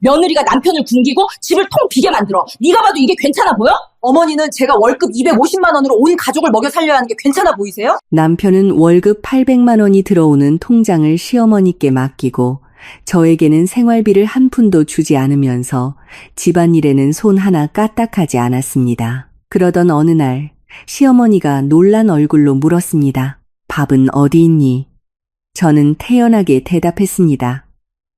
며느리가 남편을 굶기고 집을 통 비게 만들어. 네가 봐도 이게 괜찮아 보여? 어머니는 제가 월급 250만 원으로 온 가족을 먹여 살려야 하는 게 괜찮아 보이세요? 남편은 월급 800만 원이 들어오는 통장을 시어머니께 맡기고 저에게는 생활비를 한 푼도 주지 않으면서 집안일에는 손 하나 까딱하지 않았습니다. 그러던 어느 날 시어머니가 놀란 얼굴로 물었습니다. 밥은 어디 있니? 저는 태연하게 대답했습니다.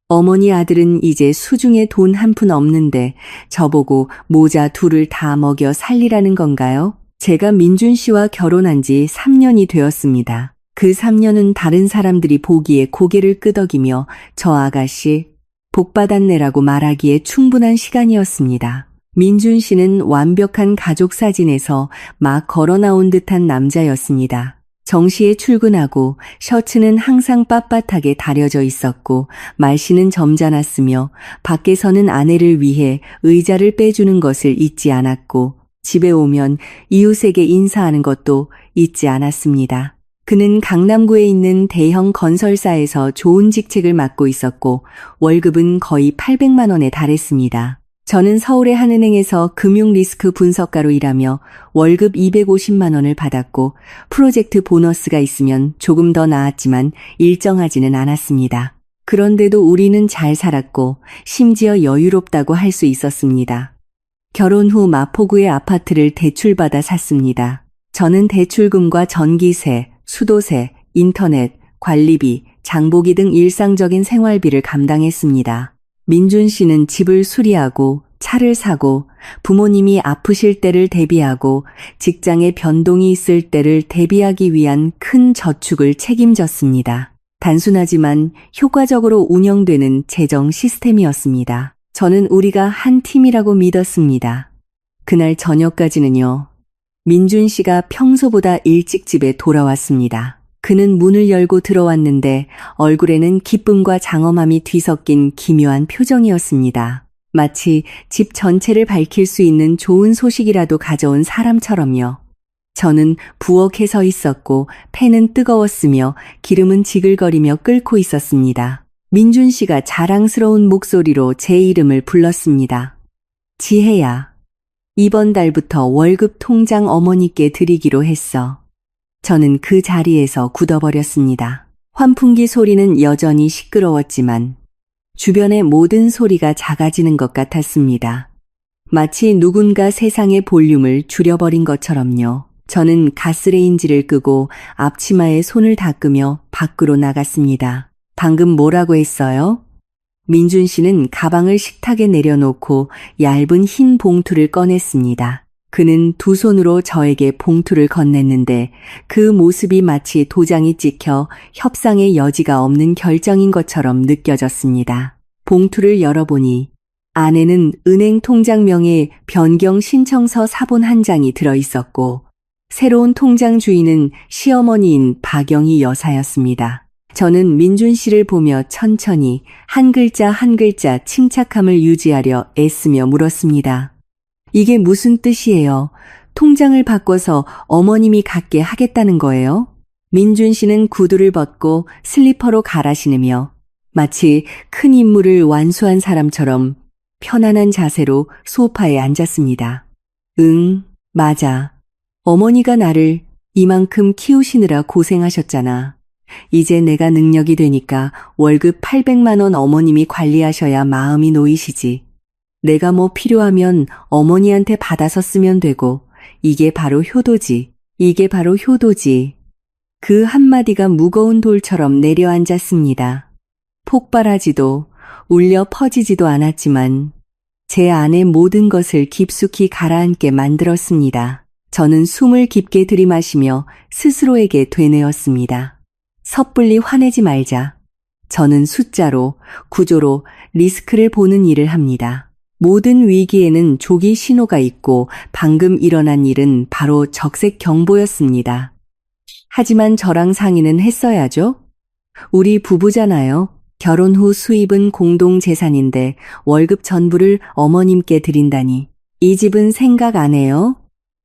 어머니 아들은 이제 수중에 돈 한 푼 없는데 저보고 모자 둘을 다 먹여 살리라는 건가요? 제가 민준 씨와 결혼한 지 3년이 되었습니다. 그 3년은 다른 사람들이 보기에 고개를 끄덕이며 저 아가씨 복 받았네라고 말하기에 충분한 시간이었습니다. 민준 씨는 완벽한 가족 사진에서 막 걸어 나온 듯한 남자였습니다. 정시에 출근하고 셔츠는 항상 빳빳하게 다려져 있었고 말씨는 점잖았으며 밖에서는 아내를 위해 의자를 빼주는 것을 잊지 않았고 집에 오면 이웃에게 인사하는 것도 잊지 않았습니다. 그는 강남구에 있는 대형 건설사에서 좋은 직책을 맡고 있었고 월급은 거의 800만 원에 달했습니다. 저는 서울의 한 은행에서 금융리스크 분석가로 일하며 월급 250만 원을 받았고 프로젝트 보너스가 있으면 조금 더 나았지만 일정하지는 않았습니다. 그런데도 우리는 잘 살았고 심지어 여유롭다고 할 수 있었습니다. 결혼 후 마포구의 아파트를 대출받아 샀습니다. 저는 대출금과 전기세, 수도세, 인터넷, 관리비, 장보기 등 일상적인 생활비를 감당했습니다. 민준 씨는 집을 수리하고 차를 사고 부모님이 아프실 때를 대비하고 직장에 변동이 있을 때를 대비하기 위한 큰 저축을 책임졌습니다. 단순하지만 효과적으로 운영되는 재정 시스템이었습니다. 저는 우리가 한 팀이라고 믿었습니다. 그날 저녁까지는요. 민준 씨가 평소보다 일찍 집에 돌아왔습니다. 그는 문을 열고 들어왔는데 얼굴에는 기쁨과 장엄함이 뒤섞인 기묘한 표정이었습니다. 마치 집 전체를 밝힐 수 있는 좋은 소식이라도 가져온 사람처럼요. 저는 부엌에 서 있었고 팬은 뜨거웠으며 기름은 지글거리며 끓고 있었습니다. 민준 씨가 자랑스러운 목소리로 제 이름을 불렀습니다. 지혜야, 이번 달부터 월급 통장 어머니께 드리기로 했어. 저는 그 자리에서 굳어버렸습니다. 환풍기 소리는 여전히 시끄러웠지만 주변의 모든 소리가 작아지는 것 같았습니다. 마치 누군가 세상의 볼륨을 줄여버린 것처럼요. 저는 가스레인지를 끄고 앞치마에 손을 닦으며 밖으로 나갔습니다. 방금 뭐라고 했어요? 민준 씨는 가방을 식탁에 내려놓고 얇은 흰 봉투를 꺼냈습니다. 그는 두 손으로 저에게 봉투를 건넸는데 그 모습이 마치 도장이 찍혀 협상의 여지가 없는 결정인 것처럼 느껴졌습니다. 봉투를 열어보니 안에는 은행 통장명의 변경 신청서 사본 한 장이 들어있었고 새로운 통장 주인은 시어머니인 박영희 여사였습니다. 저는 민준 씨를 보며 천천히 한 글자 한 글자 침착함을 유지하려 애쓰며 물었습니다. 이게 무슨 뜻이에요? 통장을 바꿔서 어머님이 갖게 하겠다는 거예요? 민준 씨는 구두를 벗고 슬리퍼로 갈아 신으며 마치 큰 임무를 완수한 사람처럼 편안한 자세로 소파에 앉았습니다. 응, 맞아. 어머니가 나를 이만큼 키우시느라 고생하셨잖아. 이제 내가 능력이 되니까 월급 800만 원 어머님이 관리하셔야 마음이 놓이시지. 내가 뭐 필요하면 어머니한테 받아서 쓰면 되고 이게 바로 효도지. 이게 바로 효도지. 그 한마디가 무거운 돌처럼 내려앉았습니다. 폭발하지도 울려 퍼지지도 않았지만 제 안의 모든 것을 깊숙이 가라앉게 만들었습니다. 저는 숨을 깊게 들이마시며 스스로에게 되뇌었습니다. 섣불리 화내지 말자. 저는 숫자로, 구조로 리스크를 보는 일을 합니다. 모든 위기에는 조기 신호가 있고 방금 일어난 일은 바로 적색 경보였습니다. 하지만 저랑 상의는 했어야죠. 우리 부부잖아요. 결혼 후 수입은 공동 재산인데 월급 전부를 어머님께 드린다니. 이 집은 생각 안 해요?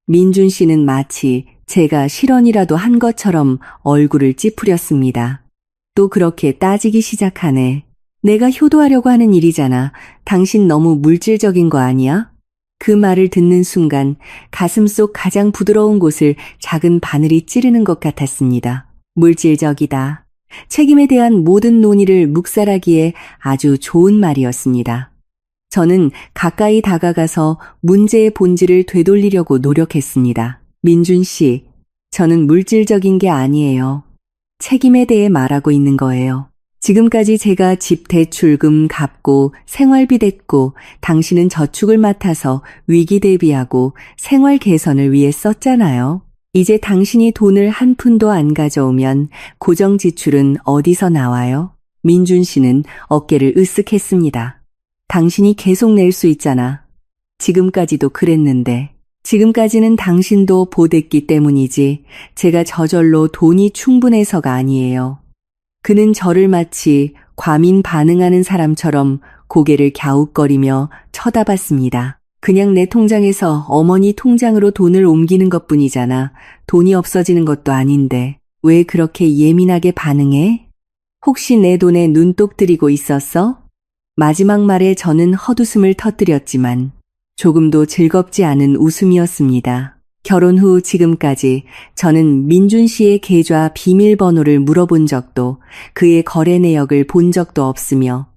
민준 씨는 마치 제가 실언이라도 한 것처럼 얼굴을 찌푸렸습니다. 또 그렇게 따지기 시작하네. 내가 효도하려고 하는 일이잖아. 당신 너무 물질적인 거 아니야? 그 말을 듣는 순간 가슴속 가장 부드러운 곳을 작은 바늘이 찌르는 것 같았습니다. 물질적이다. 책임에 대한 모든 논의를 묵살하기에 아주 좋은 말이었습니다. 저는 가까이 다가가서 문제의 본질을 되돌리려고 노력했습니다. 민준 씨, 저는 물질적인 게 아니에요. 책임에 대해 말하고 있는 거예요. 지금까지 제가 집 대출금 갚고 생활비 댔고 당신은 저축을 맡아서 위기 대비하고 생활 개선을 위해 썼잖아요. 이제 당신이 돈을 한 푼도 안 가져오면 고정 지출은 어디서 나와요? 민준 씨는 어깨를 으쓱했습니다. 당신이 계속 낼 수 있잖아. 지금까지도 그랬는데. 지금까지는 당신도 보댔기 때문이지 제가 저절로 돈이 충분해서가 아니에요. 그는 저를 마치 과민 반응하는 사람처럼 고개를 갸웃거리며 쳐다봤습니다. 그냥 내 통장에서 어머니 통장으로 돈을 옮기는 것뿐이잖아. 돈이 없어지는 것도 아닌데 왜 그렇게 예민하게 반응해? 혹시 내 돈에 눈독 들이고 있었어? 마지막 말에 저는 헛웃음을 터뜨렸지만 조금도 즐겁지 않은 웃음이었습니다. 결혼 후 지금까지 저는 민준 씨의 계좌 비밀번호를 물어본 적도 그의 거래 내역을 본 적도 없으며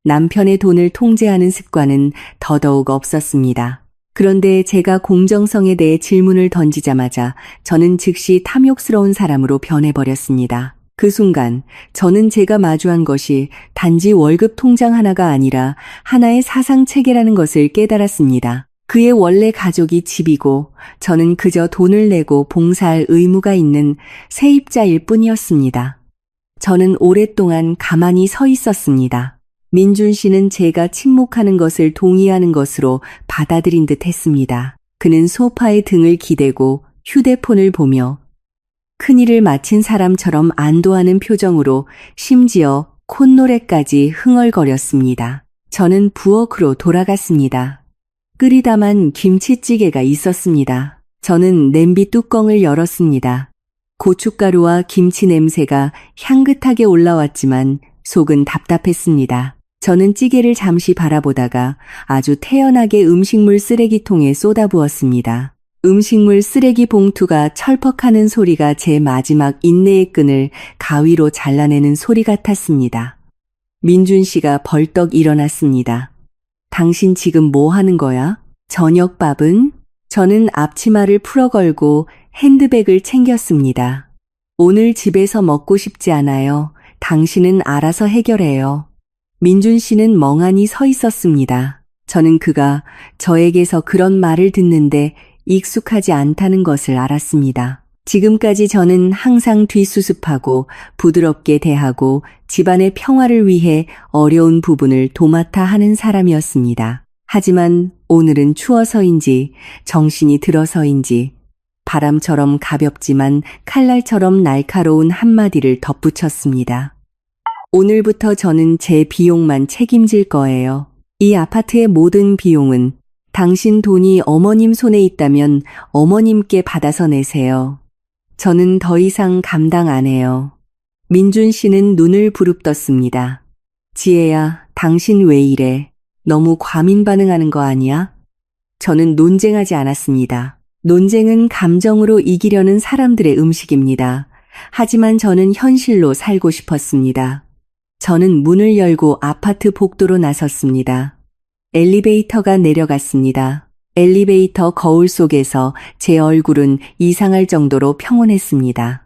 남편의 돈을 통제하는 습관은 더더욱 없었습니다. 그런데 제가 공정성에 대해 질문을 던지자마자 저는 즉시 탐욕스러운 사람으로 변해버렸습니다. 그 순간 저는 제가 마주한 것이 단지 월급 통장 하나가 아니라 하나의 사상체계라는 것을 깨달았습니다. 그의 원래 가족이 집이고 저는 그저 돈을 내고 봉사할 의무가 있는 세입자일 뿐이었습니다. 저는 오랫동안 가만히 서 있었습니다. 민준 씨는 제가 침묵하는 것을 동의하는 것으로 받아들인 듯 했습니다. 그는 소파에 등을 기대고 휴대폰을 보며 큰일을 마친 사람처럼 안도하는 표정으로 심지어 콧노래까지 흥얼거렸습니다. 저는 부엌으로 돌아갔습니다. 끓이다만 김치찌개가 있었습니다. 저는 냄비 뚜껑을 열었습니다. 고춧가루와 김치 냄새가 향긋하게 올라왔지만 속은 답답했습니다. 저는 찌개를 잠시 바라보다가 아주 태연하게 음식물 쓰레기통에 쏟아부었습니다. 음식물 쓰레기 봉투가 철퍽하는 소리가 제 마지막 인내의 끈을 가위로 잘라내는 소리 같았습니다. 민준 씨가 벌떡 일어났습니다. 당신 지금 뭐 하는 거야? 저녁밥은? 저는 앞치마를 풀어걸고 핸드백을 챙겼습니다. 오늘 집에서 먹고 싶지 않아요. 당신은 알아서 해결해요. 민준 씨는 멍하니 서 있었습니다. 저는 그가 저에게서 그런 말을 듣는데 익숙하지 않다는 것을 알았습니다. 지금까지 저는 항상 뒷수습하고 부드럽게 대하고 집안의 평화를 위해 어려운 부분을 도맡아 하는 사람이었습니다. 하지만 오늘은 추워서인지 정신이 들어서인지 바람처럼 가볍지만 칼날처럼 날카로운 한마디를 덧붙였습니다. 오늘부터 저는 제 비용만 책임질 거예요. 이 아파트의 모든 비용은 당신 돈이 어머님 손에 있다면 어머님께 받아서 내세요. 저는 더 이상 감당 안 해요. 민준 씨는 눈을 부릅떴습니다. 지혜야, 당신 왜 이래? 너무 과민 반응하는 거 아니야? 저는 논쟁하지 않았습니다. 논쟁은 감정으로 이기려는 사람들의 음식입니다. 하지만 저는 현실로 살고 싶었습니다. 저는 문을 열고 아파트 복도로 나섰습니다. 엘리베이터가 내려갔습니다. 엘리베이터 거울 속에서 제 얼굴은 이상할 정도로 평온했습니다.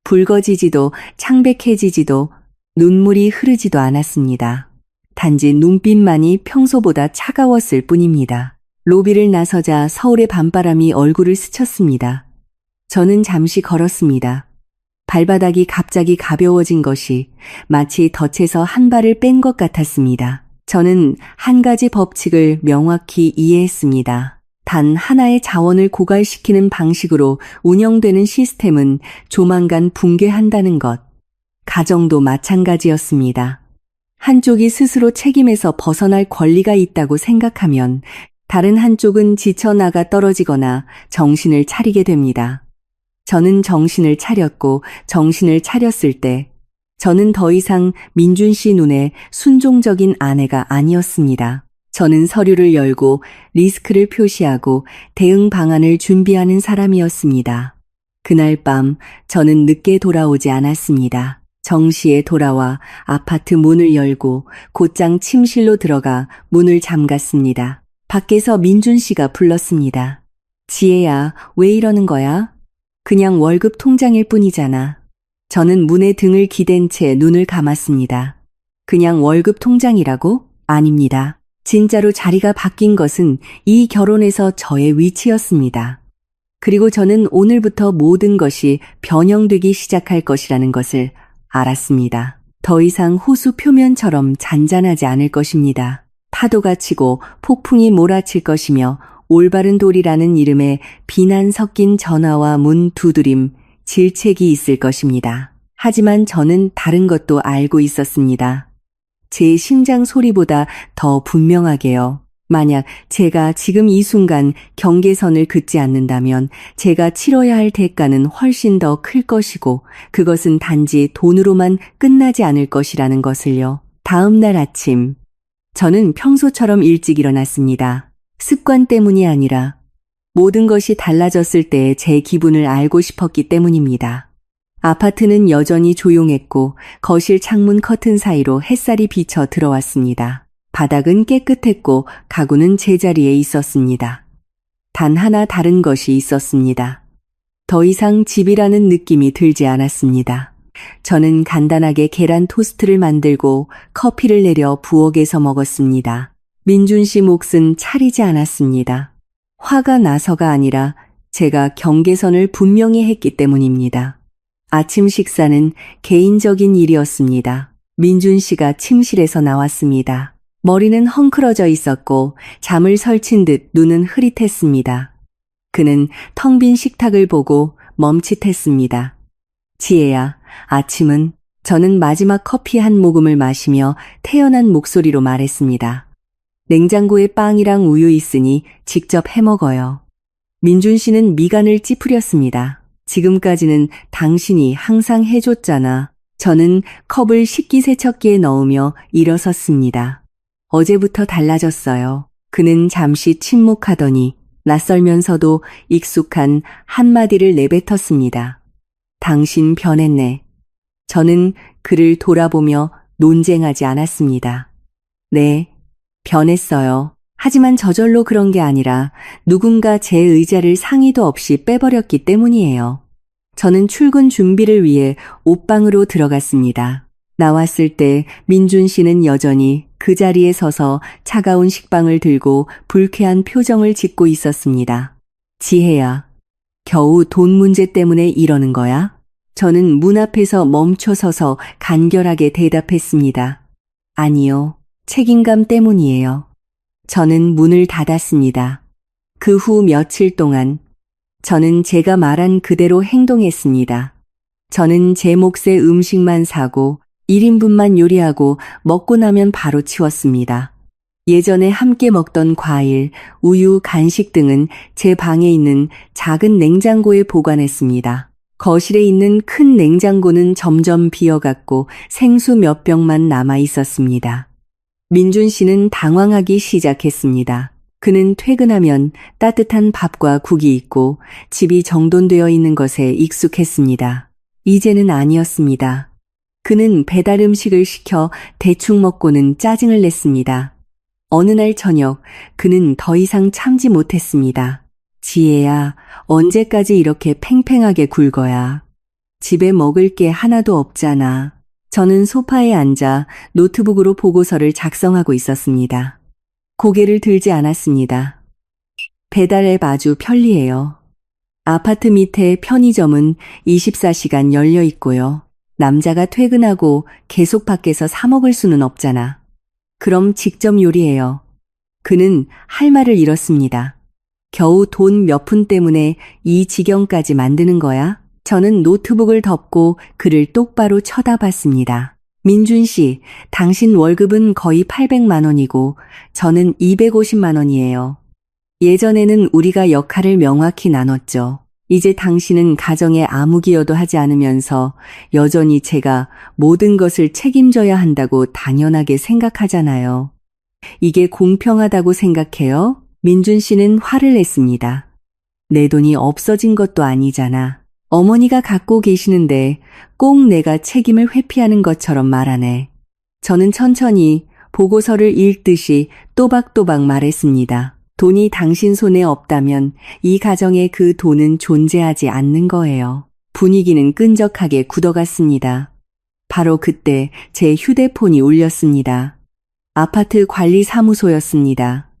붉어지지도 창백해지지도 눈물이 흐르지도 않았습니다. 단지 눈빛만이 평소보다 차가웠을 뿐입니다. 로비를 나서자 서울의 밤바람이 얼굴을 스쳤습니다. 저는 잠시 걸었습니다. 발바닥이 갑자기 가벼워진 것이 마치 덫에서 한 발을 뺀 것 같았습니다. 저는 한 가지 법칙을 명확히 이해했습니다. 단 하나의 자원을 고갈시키는 방식으로 운영되는 시스템은 조만간 붕괴한다는 것. 가정도 마찬가지였습니다. 한쪽이 스스로 책임에서 벗어날 권리가 있다고 생각하면 다른 한쪽은 지쳐나가 떨어지거나 정신을 차리게 됩니다. 저는 정신을 차렸고 정신을 차렸을 때 저는 더 이상 민준 씨 눈에 순종적인 아내가 아니었습니다. 저는 서류를 열고 리스크를 표시하고 대응 방안을 준비하는 사람이었습니다. 그날 밤 저는 늦게 돌아오지 않았습니다. 정시에 돌아와 아파트 문을 열고 곧장 침실로 들어가 문을 잠갔습니다. 밖에서 민준 씨가 불렀습니다. 지혜야, 왜 이러는 거야? 그냥 월급 통장일 뿐이잖아. 저는 문에 등을 기댄 채 눈을 감았습니다. 그냥 월급 통장이라고? 아닙니다. 진짜로 자리가 바뀐 것은 이 결혼에서 저의 위치였습니다. 그리고 저는 오늘부터 모든 것이 변형되기 시작할 것이라는 것을 알았습니다. 더 이상 호수 표면처럼 잔잔하지 않을 것입니다. 파도가 치고 폭풍이 몰아칠 것이며 올바른 도리라는 이름의 비난 섞인 전화와 문 두드림, 질책이 있을 것입니다. 하지만 저는 다른 것도 알고 있었습니다. 제 심장 소리보다 더 분명하게요. 만약 제가 지금 이 순간 경계선을 긋지 않는다면 제가 치러야 할 대가는 훨씬 더 클 것이고 그것은 단지 돈으로만 끝나지 않을 것이라는 것을요. 다음 날 아침, 저는 평소처럼 일찍 일어났습니다. 습관 때문이 아니라 모든 것이 달라졌을 때 제 기분을 알고 싶었기 때문입니다. 아파트는 여전히 조용했고 거실 창문 커튼 사이로 햇살이 비쳐 들어왔습니다. 바닥은 깨끗했고 가구는 제자리에 있었습니다. 단 하나 다른 것이 있었습니다. 더 이상 집이라는 느낌이 들지 않았습니다. 저는 간단하게 계란 토스트를 만들고 커피를 내려 부엌에서 먹었습니다. 민준 씨 몫은 차리지 않았습니다. 화가 나서가 아니라 제가 경계선을 분명히 했기 때문입니다. 아침 식사는 개인적인 일이었습니다. 민준 씨가 침실에서 나왔습니다. 머리는 헝클어져 있었고 잠을 설친 듯 눈은 흐릿했습니다. 그는 텅 빈 식탁을 보고 멈칫했습니다. 지혜야, 아침은? 저는 마지막 커피 한 모금을 마시며 태연한 목소리로 말했습니다. 냉장고에 빵이랑 우유 있으니 직접 해먹어요. 민준 씨는 미간을 찌푸렸습니다. 지금까지는 당신이 항상 해줬잖아. 저는 컵을 식기세척기에 넣으며 일어섰습니다. 어제부터 달라졌어요. 그는 잠시 침묵하더니 낯설면서도 익숙한 한마디를 내뱉었습니다. 당신 변했네. 저는 그를 돌아보며 논쟁하지 않았습니다. 네, 변했어요. 하지만 저절로 그런 게 아니라 누군가 제 의자를 상의도 없이 빼버렸기 때문이에요. 저는 출근 준비를 위해 옷방으로 들어갔습니다. 나왔을 때 민준 씨는 여전히 그 자리에 서서 차가운 식빵을 들고 불쾌한 표정을 짓고 있었습니다. 지혜야, 겨우 돈 문제 때문에 이러는 거야? 저는 문 앞에서 멈춰 서서 간결하게 대답했습니다. 아니요, 책임감 때문이에요. 저는 문을 닫았습니다. 그 후 며칠 동안 저는 제가 말한 그대로 행동했습니다. 저는 제 몫의 음식만 사고 1인분만 요리하고 먹고 나면 바로 치웠습니다. 예전에 함께 먹던 과일, 우유, 간식 등은 제 방에 있는 작은 냉장고에 보관했습니다. 거실에 있는 큰 냉장고는 점점 비어갔고 생수 몇 병만 남아 있었습니다. 민준 씨는 당황하기 시작했습니다. 그는 퇴근하면 따뜻한 밥과 국이 있고 집이 정돈되어 있는 것에 익숙했습니다. 이제는 아니었습니다. 그는 배달 음식을 시켜 대충 먹고는 짜증을 냈습니다. 어느 날 저녁 그는 더 이상 참지 못했습니다. 지혜야, 언제까지 이렇게 팽팽하게 굴거야. 집에 먹을 게 하나도 없잖아. 저는 소파에 앉아 노트북으로 보고서를 작성하고 있었습니다. 고개를 들지 않았습니다. 배달 앱 아주 편리해요. 아파트 밑에 편의점은 24시간 열려 있고요. 남자가 퇴근하고 계속 밖에서 사 먹을 수는 없잖아. 그럼 직접 요리해요. 그는 할 말을 잃었습니다. 겨우 돈 몇 푼 때문에 이 지경까지 만드는 거야? 저는 노트북을 덮고 그를 똑바로 쳐다봤습니다. 민준 씨, 당신 월급은 거의 800만 원이고 저는 250만 원이에요. 예전에는 우리가 역할을 명확히 나눴죠. 이제 당신은 가정에 아무 기여도 하지 않으면서 여전히 제가 모든 것을 책임져야 한다고 당연하게 생각하잖아요. 이게 공평하다고 생각해요? 민준 씨는 화를 냈습니다. 내 돈이 없어진 것도 아니잖아. 어머니가 갖고 계시는데 꼭 내가 책임을 회피하는 것처럼 말하네. 저는 천천히 보고서를 읽듯이 또박또박 말했습니다. 돈이 당신 손에 없다면 이 가정에 그 돈은 존재하지 않는 거예요. 분위기는 끈적하게 굳어갔습니다. 바로 그때 제 휴대폰이 울렸습니다. 아파트 관리사무소였습니다.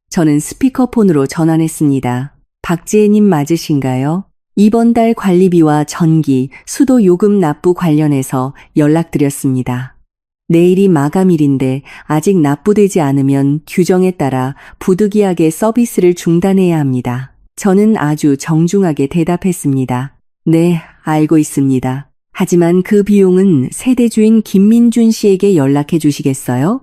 저는 스피커폰으로 전화했습니다. 박지혜님 맞으신가요? 이번 달 관리비와 전기, 수도 요금 납부 관련해서 연락드렸습니다. 내일이 마감일인데 아직 납부되지 않으면 규정에 따라 부득이하게 서비스를 중단해야 합니다. 저는 아주 정중하게 대답했습니다. 네, 알고 있습니다. 하지만 그 비용은 세대주인 김민준 씨에게 연락해 주시겠어요?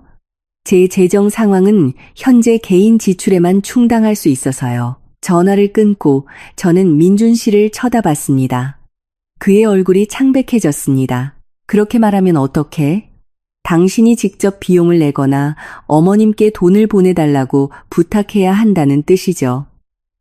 제 재정 상황은 현재 개인 지출에만 충당할 수 있어서요. 전화를 끊고 저는 민준 씨를 쳐다봤습니다. 그의 얼굴이 창백해졌습니다. 그렇게 말하면 어떡해? 당신이 직접 비용을 내거나 어머님께 돈을 보내달라고 부탁해야 한다는 뜻이죠.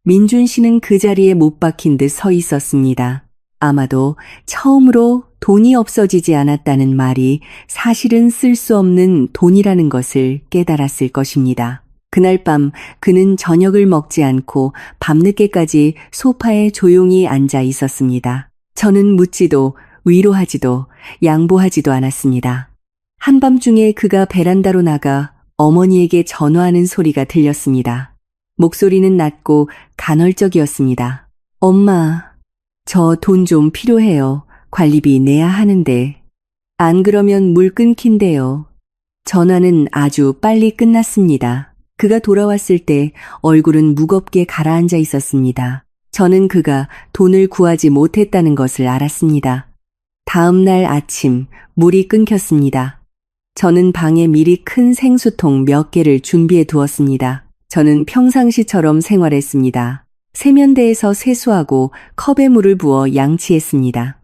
민준 씨는 그 자리에 못 박힌 듯 서 있었습니다. 아마도 처음으로 돈이 없어지지 않았다는 말이 사실은 쓸 수 없는 돈이라는 것을 깨달았을 것입니다. 그날 밤 그는 저녁을 먹지 않고 밤늦게까지 소파에 조용히 앉아 있었습니다. 저는 묻지도 위로하지도 양보하지도 않았습니다. 한밤중에 그가 베란다로 나가 어머니에게 전화하는 소리가 들렸습니다. 목소리는 낮고 간헐적이었습니다. 엄마, 저 돈 좀 필요해요. 관리비 내야 하는데. 안 그러면 물 끊긴대요. 전화는 아주 빨리 끝났습니다. 그가 돌아왔을 때 얼굴은 무겁게 가라앉아 있었습니다. 저는 그가 돈을 구하지 못했다는 것을 알았습니다. 다음 날 아침 물이 끊겼습니다. 저는 방에 미리 큰 생수통 몇 개를 준비해 두었습니다. 저는 평상시처럼 생활했습니다. 세면대에서 세수하고 컵에 물을 부어 양치했습니다.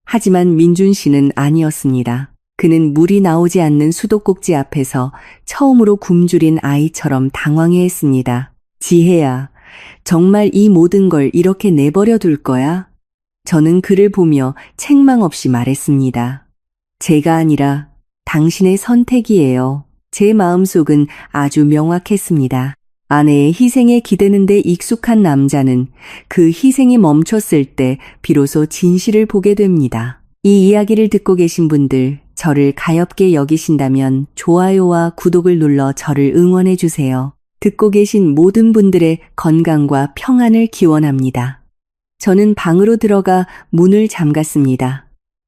하지만 민준 씨는 아니었습니다. 그는 물이 나오지 않는 수도꼭지 앞에서 처음으로 굶주린 아이처럼 당황해했습니다. 지혜야, 정말 이 모든 걸 이렇게 내버려 둘 거야? 저는 그를 보며 책망 없이 말했습니다. 제가 아니라 당신의 선택이에요. 제 마음속은 아주 명확했습니다. 아내의 희생에 기대는데 익숙한 남자는 그 희생이 멈췄을 때 비로소 진실을 보게 됩니다. 이 이야기를 듣고 계신 분들, 저를 가엾게 여기신다면 좋아요와 구독을 눌러 저를 응원해 주세요. 듣고 계신 모든 분들의 건강과 평안을 기원합니다. 저는 방으로 들어가 문을 잠갔습니다.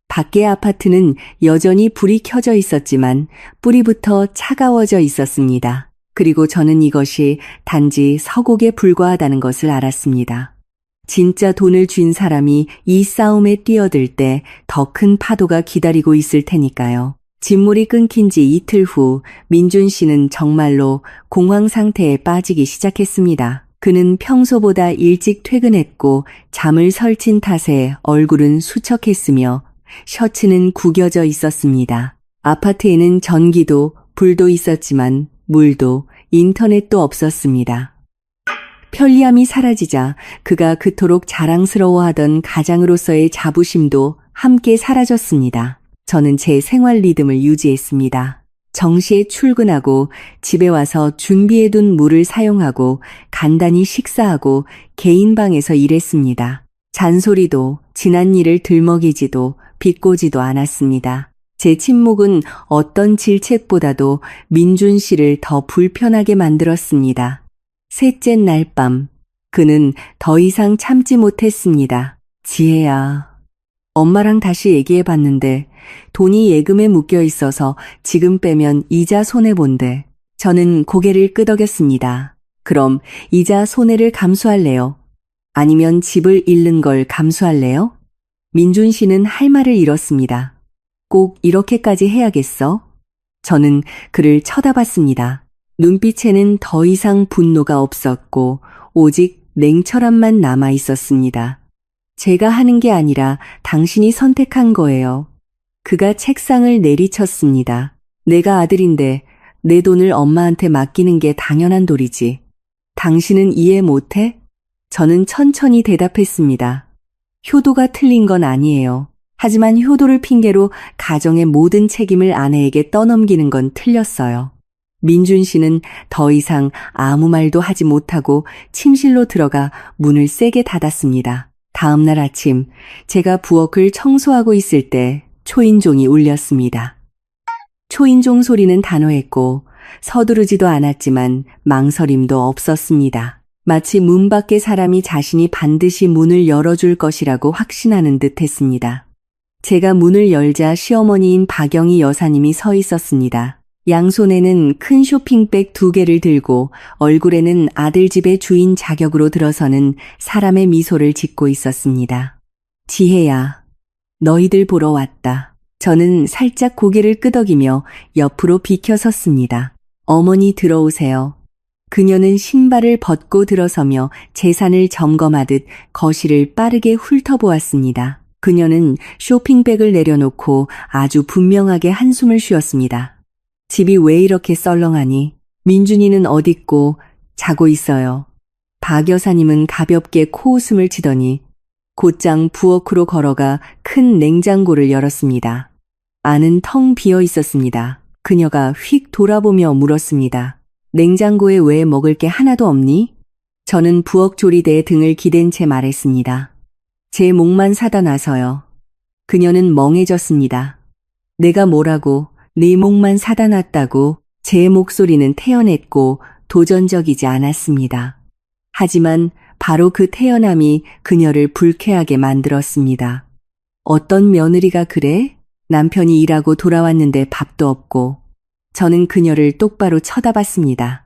밖의 아파트는 여전히 불이 켜져 있었지만 뿌리부터 차가워져 있었습니다. 그리고 저는 이것이 단지 서곡에 불과하다는 것을 알았습니다. 진짜 돈을 쥔 사람이 이 싸움에 뛰어들 때 더 큰 파도가 기다리고 있을 테니까요. 진물이 끊긴 지 이틀 후 민준 씨는 정말로 공황 상태에 빠지기 시작했습니다. 그는 평소보다 일찍 퇴근했고 잠을 설친 탓에 얼굴은 수척했으며 셔츠는 구겨져 있었습니다. 아파트에는 전기도 불도 있었지만 물도 인터넷도 없었습니다. 편리함이 사라지자 그가 그토록 자랑스러워하던 가장으로서의 자부심도 함께 사라졌습니다. 저는 제 생활 리듬을 유지했습니다. 정시에 출근하고 집에 와서 준비해둔 물을 사용하고 간단히 식사하고 개인 방에서 일했습니다. 잔소리도 지난 일을 들먹이지도 비꼬지도 않았습니다. 제 침묵은 어떤 질책보다도 민준 씨를 더 불편하게 만들었습니다. 셋째 날 밤, 그는 더 이상 참지 못했습니다. 지혜야, 엄마랑 다시 얘기해봤는데 돈이 예금에 묶여 있어서 지금 빼면 이자 손해본대. 저는 고개를 끄덕였습니다. 그럼 이자 손해를 감수할래요? 아니면 집을 잃는 걸 감수할래요? 민준 씨는 할 말을 잃었습니다. 꼭 이렇게까지 해야겠어? 저는 그를 쳐다봤습니다. 눈빛에는 더 이상 분노가 없었고 오직 냉철함만 남아 있었습니다. 제가 하는 게 아니라 당신이 선택한 거예요. 그가 책상을 내리쳤습니다. 내가 아들인데 내 돈을 엄마한테 맡기는 게 당연한 도리지. 당신은 이해 못해? 저는 천천히 대답했습니다. 효도가 틀린 건 아니에요. 하지만 효도를 핑계로 가정의 모든 책임을 아내에게 떠넘기는 건 틀렸어요. 민준 씨는 더 이상 아무 말도 하지 못하고 침실로 들어가 문을 세게 닫았습니다. 다음 날 아침 제가 부엌을 청소하고 있을 때 초인종이 울렸습니다. 초인종 소리는 단호했고 서두르지도 않았지만 망설임도 없었습니다. 마치 문 밖에 사람이 자신이 반드시 문을 열어줄 것이라고 확신하는 듯 했습니다. 제가 문을 열자 시어머니인 박영희 여사님이 서 있었습니다. 양손에는 큰 쇼핑백 2개를 들고 얼굴에는 아들 집의 주인 자격으로 들어서는 사람의 미소를 짓고 있었습니다. 지혜야, 너희들 보러 왔다. 저는 살짝 고개를 끄덕이며 옆으로 비켜섰습니다. 어머니 들어오세요. 그녀는 신발을 벗고 들어서며 재산을 점검하듯 거실을 빠르게 훑어보았습니다. 그녀는 쇼핑백을 내려놓고 아주 분명하게 한숨을 쉬었습니다. 집이 왜 이렇게 썰렁하니? 민준이는 어딨고 자고 있어요. 박 여사님은 가볍게 코웃음을 치더니 곧장 부엌으로 걸어가 큰 냉장고를 열었습니다. 안은 텅 비어 있었습니다. 그녀가 휙 돌아보며 물었습니다. 냉장고에 왜 먹을 게 하나도 없니? 저는 부엌 조리대에 등을 기댄 채 말했습니다. 제 목만 사다 놔서요. 그녀는 멍해졌습니다. 내가 뭐라고 네 목만 사다 놨다고. 제 목소리는 태연했고 도전적이지 않았습니다. 하지만 바로 그 태연함이 그녀를 불쾌하게 만들었습니다. 어떤 며느리가 그래? 남편이 일하고 돌아왔는데 밥도 없고. 저는 그녀를 똑바로 쳐다봤습니다.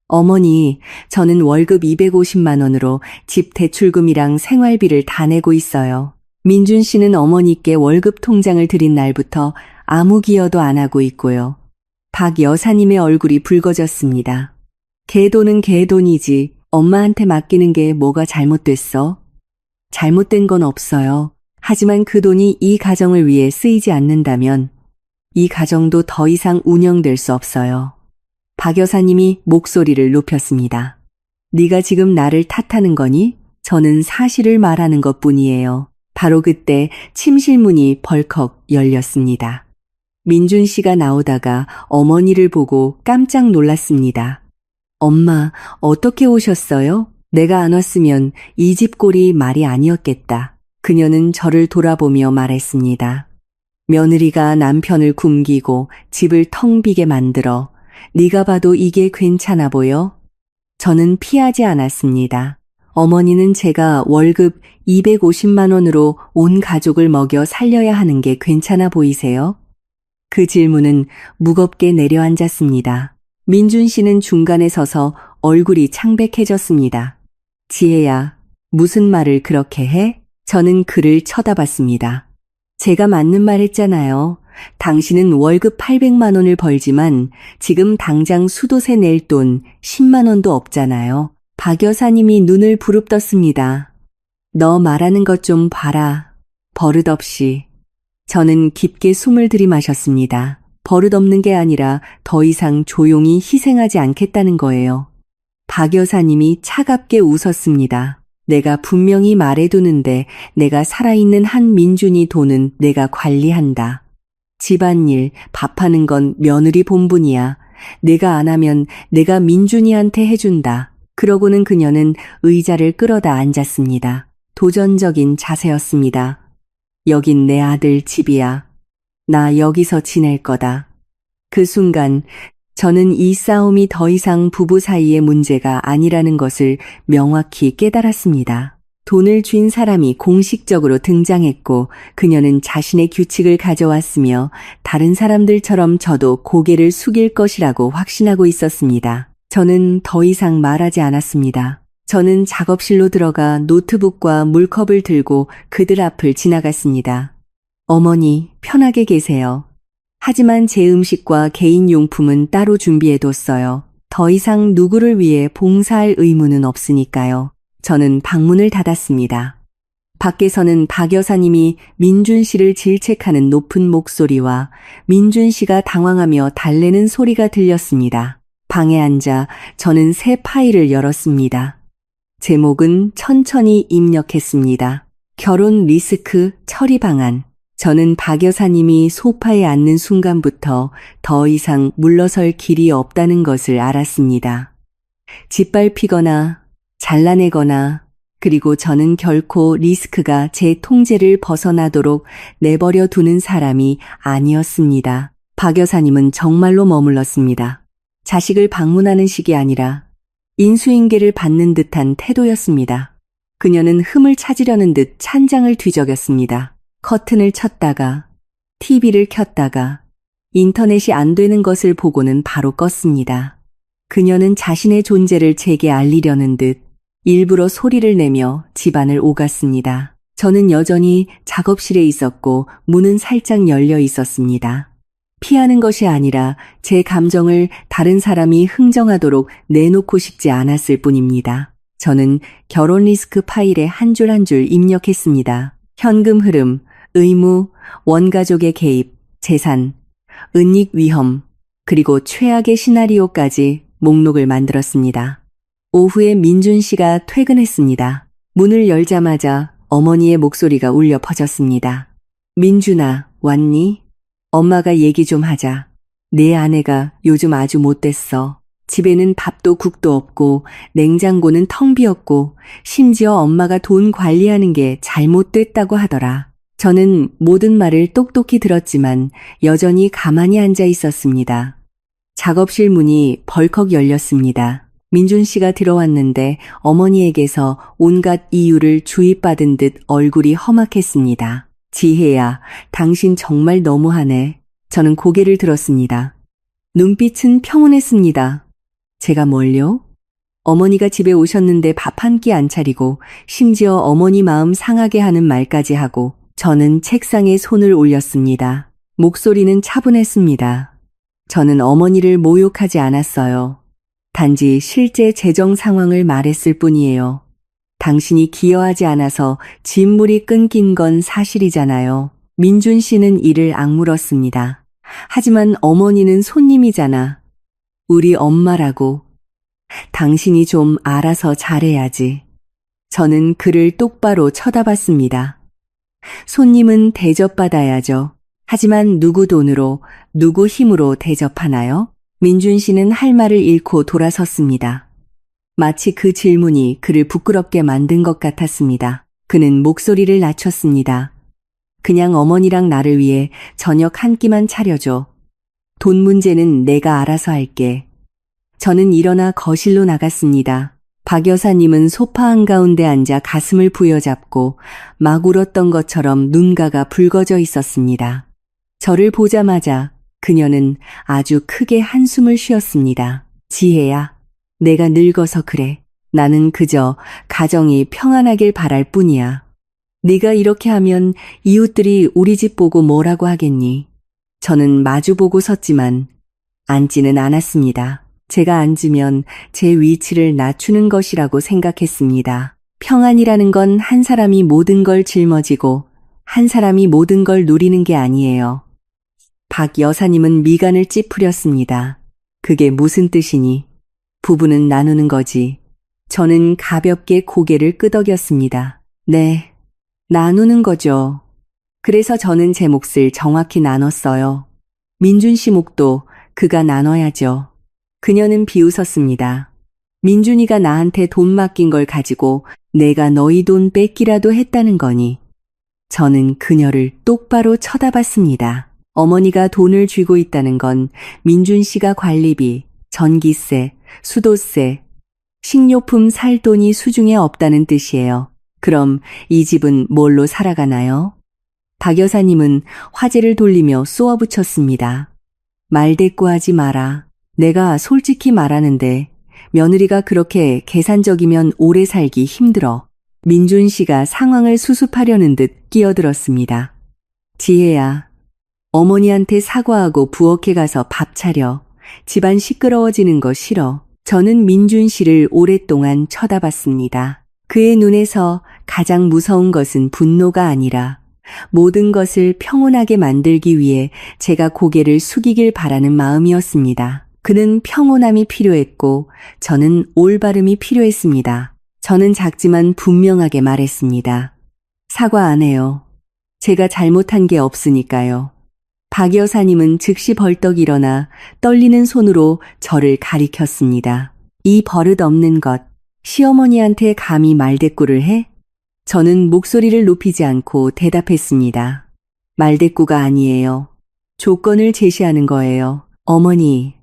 어머니, 저는 월급 250만 원으로 집 대출금이랑 생활비를 다 내고 있어요. 민준 씨는 어머니께 월급 통장을 드린 날부터 아무 기여도 안 하고 있고요. 박 여사님의 얼굴이 붉어졌습니다. 걔 돈은 걔 돈이지 엄마한테 맡기는 게 뭐가 잘못됐어? 잘못된 건 없어요. 하지만 그 돈이 이 가정을 위해 쓰이지 않는다면 이 가정도 더 이상 운영될 수 없어요. 박 여사님이 목소리를 높였습니다. 네가 지금 나를 탓하는 거니? 저는 사실을 말하는 것뿐이에요. 바로 그때 침실 문이 벌컥 열렸습니다. 민준 씨가 나오다가 어머니를 보고 깜짝 놀랐습니다. 엄마, 어떻게 오셨어요? 내가 안 왔으면 이 집 꼴이 말이 아니었겠다. 그녀는 저를 돌아보며 말했습니다. 며느리가 남편을 굶기고 집을 텅 비게 만들어 네가 봐도 이게 괜찮아 보여? 저는 피하지 않았습니다. 어머니는 제가 월급 250만 원으로 온 가족을 먹여 살려야 하는 게 괜찮아 보이세요? 그 질문은 무겁게 내려앉았습니다. 민준 씨는 중간에 서서 얼굴이 창백해졌습니다. 지혜야, 무슨 말을 그렇게 해? 저는 그를 쳐다봤습니다. 제가 맞는 말 했잖아요. 당신은 월급 800만 원을 벌지만 지금 당장 수도세 낼 돈 10만 원도 없잖아요. 박 여사님이 눈을 부릅떴습니다. 너 말하는 것 좀 봐라. 버릇없이. 저는 깊게 숨을 들이마셨습니다. 버릇없는 게 아니라 더 이상 조용히 희생하지 않겠다는 거예요. 박 여사님이 차갑게 웃었습니다. 내가 분명히 말해두는데 내가 살아있는 한민준이 돈은 내가 관리한다. 집안일, 밥하는 건 며느리 본분이야. 내가 안 하면 내가 민준이한테 해준다. 그러고는 그녀는 의자를 끌어다 앉았습니다. 도전적인 자세였습니다. 여긴 내 아들 집이야. 나 여기서 지낼 거다. 그 순간 저는 이 싸움이 더 이상 부부 사이의 문제가 아니라는 것을 명확히 깨달았습니다. 돈을 쥔 사람이 공식적으로 등장했고 그녀는 자신의 규칙을 가져왔으며 다른 사람들처럼 저도 고개를 숙일 것이라고 확신하고 있었습니다. 저는 더 이상 말하지 않았습니다. 저는 작업실로 들어가 노트북과 물컵을 들고 그들 앞을 지나갔습니다. 어머니, 편하게 계세요. 하지만 제 음식과 개인 용품은 따로 준비해뒀어요. 더 이상 누구를 위해 봉사할 의무는 없으니까요. 저는 방문을 닫았습니다. 밖에서는 박 여사님이 민준 씨를 질책하는 높은 목소리와 민준 씨가 당황하며 달래는 소리가 들렸습니다. 방에 앉아 저는 새 파일을 열었습니다. 제목은 천천히 입력했습니다. 결혼 리스크 처리 방안. 저는 박 여사님이 소파에 앉는 순간부터 더 이상 물러설 길이 없다는 것을 알았습니다. 짓밟히거나 잘라내거나 그리고 저는 결코 리스크가 제 통제를 벗어나도록 내버려 두는 사람이 아니었습니다. 박 여사님은 정말로 머물렀습니다. 자식을 방문하는 식이 아니라 인수인계를 받는 듯한 태도였습니다. 그녀는 흠을 찾으려는 듯 찬장을 뒤적였습니다. 커튼을 쳤다가 TV를 켰다가 인터넷이 안 되는 것을 보고는 바로 껐습니다. 그녀는 자신의 존재를 제게 알리려는 듯 일부러 소리를 내며 집안을 오갔습니다. 저는 여전히 작업실에 있었고 문은 살짝 열려 있었습니다. 피하는 것이 아니라 제 감정을 다른 사람이 흥정하도록 내놓고 싶지 않았을 뿐입니다. 저는 결혼 리스크 파일에 한 줄 한 줄 입력했습니다. 현금 흐름, 의무, 원가족의 개입, 재산, 은닉 위험, 그리고 최악의 시나리오까지 목록을 만들었습니다. 오후에 민준 씨가 퇴근했습니다. 문을 열자마자 어머니의 목소리가 울려 퍼졌습니다. 민준아, 왔니? 엄마가 얘기 좀 하자. 내 아내가 요즘 아주 못됐어. 집에는 밥도 국도 없고 냉장고는 텅 비었고 심지어 엄마가 돈 관리하는 게 잘못됐다고 하더라. 저는 모든 말을 똑똑히 들었지만 여전히 가만히 앉아 있었습니다. 작업실 문이 벌컥 열렸습니다. 민준 씨가 들어왔는데 어머니에게서 온갖 이유를 주입받은 듯 얼굴이 험악했습니다. 지혜야, 당신 정말 너무하네. 저는 고개를 들었습니다. 눈빛은 평온했습니다. 제가 뭘요? 어머니가 집에 오셨는데 밥 한 끼 안 차리고 심지어 어머니 마음 상하게 하는 말까지 하고 저는 책상에 손을 올렸습니다. 목소리는 차분했습니다. 저는 어머니를 모욕하지 않았어요. 단지 실제 재정 상황을 말했을 뿐이에요. 당신이 기여하지 않아서 진물이 끊긴 건 사실이잖아요. 민준 씨는 이를 악물었습니다. 하지만 어머니는 손님이잖아. 우리 엄마라고. 당신이 좀 알아서 잘해야지. 저는 그를 똑바로 쳐다봤습니다. 손님은 대접받아야죠. 하지만 누구 돈으로, 누구 힘으로 대접하나요? 민준 씨는 할 말을 잃고 돌아섰습니다. 마치 그 질문이 그를 부끄럽게 만든 것 같았습니다. 그는 목소리를 낮췄습니다. 그냥 어머니랑 나를 위해 저녁 한 끼만 차려줘. 돈 문제는 내가 알아서 할게. 저는 일어나 거실로 나갔습니다. 박 여사님은 소파 한가운데 앉아 가슴을 부여잡고 막 울었던 것처럼 눈가가 붉어져 있었습니다. 저를 보자마자 그녀는 아주 크게 한숨을 쉬었습니다. 지혜야, 내가 늙어서 그래. 나는 그저 가정이 평안하길 바랄 뿐이야. 네가 이렇게 하면 이웃들이 우리 집 보고 뭐라고 하겠니? 저는 마주보고 섰지만 앉지는 않았습니다. 제가 앉으면 제 위치를 낮추는 것이라고 생각했습니다. 평안이라는 건 한 사람이 모든 걸 짊어지고 한 사람이 모든 걸 누리는 게 아니에요. 박 여사님은 미간을 찌푸렸습니다. 그게 무슨 뜻이니? 부부는 나누는 거지. 저는 가볍게 고개를 끄덕였습니다. 네, 나누는 거죠. 그래서 저는 제 몫을 정확히 나눴어요. 민준 씨 몫도 그가 나눠야죠. 그녀는 비웃었습니다. 민준이가 나한테 돈 맡긴 걸 가지고 내가 너희 돈 뺏기라도 했다는 거니. 저는 그녀를 똑바로 쳐다봤습니다. 어머니가 돈을 쥐고 있다는 건 민준 씨가 관리비, 전기세, 수도세, 식료품 살 돈이 수중에 없다는 뜻이에요. 그럼 이 집은 뭘로 살아가나요? 박 여사님은 화제를 돌리며 쏘아붙였습니다. 말대꾸하지 마라. 내가 솔직히 말하는데 며느리가 그렇게 계산적이면 오래 살기 힘들어. 민준 씨가 상황을 수습하려는 듯 끼어들었습니다. 지혜야, 어머니한테 사과하고 부엌에 가서 밥 차려. 집안 시끄러워지는 거 싫어. 저는 민준 씨를 오랫동안 쳐다봤습니다. 그의 눈에서 가장 무서운 것은 분노가 아니라 모든 것을 평온하게 만들기 위해 제가 고개를 숙이길 바라는 마음이었습니다. 그는 평온함이 필요했고 저는 올바름이 필요했습니다. 저는 작지만 분명하게 말했습니다. 사과 안 해요. 제가 잘못한 게 없으니까요. 박 여사님은 즉시 벌떡 일어나 떨리는 손으로 저를 가리켰습니다. 이 버릇 없는 것, 시어머니한테 감히 말대꾸를 해? 저는 목소리를 높이지 않고 대답했습니다. 말대꾸가 아니에요. 조건을 제시하는 거예요. 어머니,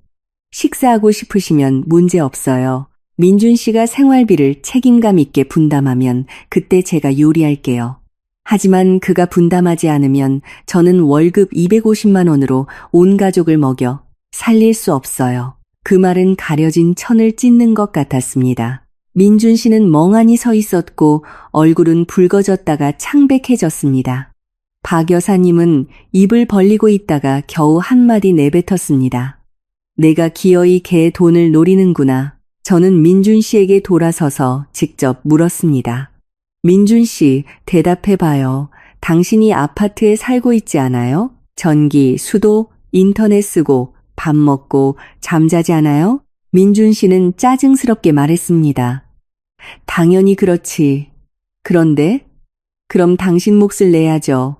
식사하고 싶으시면 문제 없어요. 민준 씨가 생활비를 책임감 있게 분담하면 그때 제가 요리할게요. 하지만 그가 분담하지 않으면 저는 월급 250만 원으로 온 가족을 먹여 살릴 수 없어요. 그 말은 가려진 천을 찢는 것 같았습니다. 민준 씨는 멍하니 서 있었고 얼굴은 붉어졌다가 창백해졌습니다. 박 여사님은 입을 벌리고 있다가 겨우 한마디 내뱉었습니다. 내가 기어이 걔의 돈을 노리는구나. 저는 민준 씨에게 돌아서서 직접 물었습니다. 민준 씨, 대답해봐요. 당신이 아파트에 살고 있지 않아요? 전기, 수도, 인터넷 쓰고, 밥 먹고, 잠자지 않아요? 민준 씨는 짜증스럽게 말했습니다. 당연히 그렇지. 그런데? 그럼 당신 몫을 내야죠.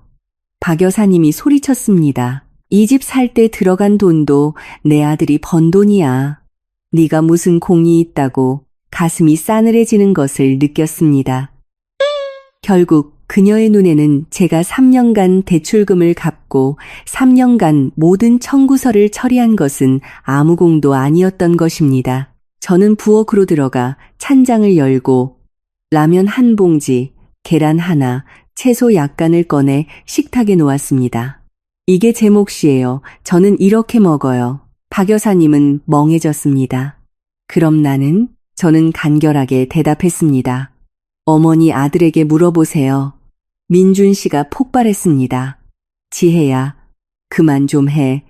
박 여사님이 소리쳤습니다. 이 집 살 때 들어간 돈도 내 아들이 번 돈이야. 네가 무슨 공이 있다고 가슴이 싸늘해지는 것을 느꼈습니다. 결국 그녀의 눈에는 제가 3년간 대출금을 갚고 3년간 모든 청구서를 처리한 것은 아무 공도 아니었던 것입니다. 저는 부엌으로 들어가 찬장을 열고 라면 한 봉지, 계란 하나, 채소 약간을 꺼내 식탁에 놓았습니다. 이게 제 몫이에요. 저는 이렇게 먹어요. 박 여사님은 멍해졌습니다. 그럼 나는? 저는 간결하게 대답했습니다. 어머니 아들에게 물어보세요. 민준 씨가 폭발했습니다. 지혜야, 그만 좀 해.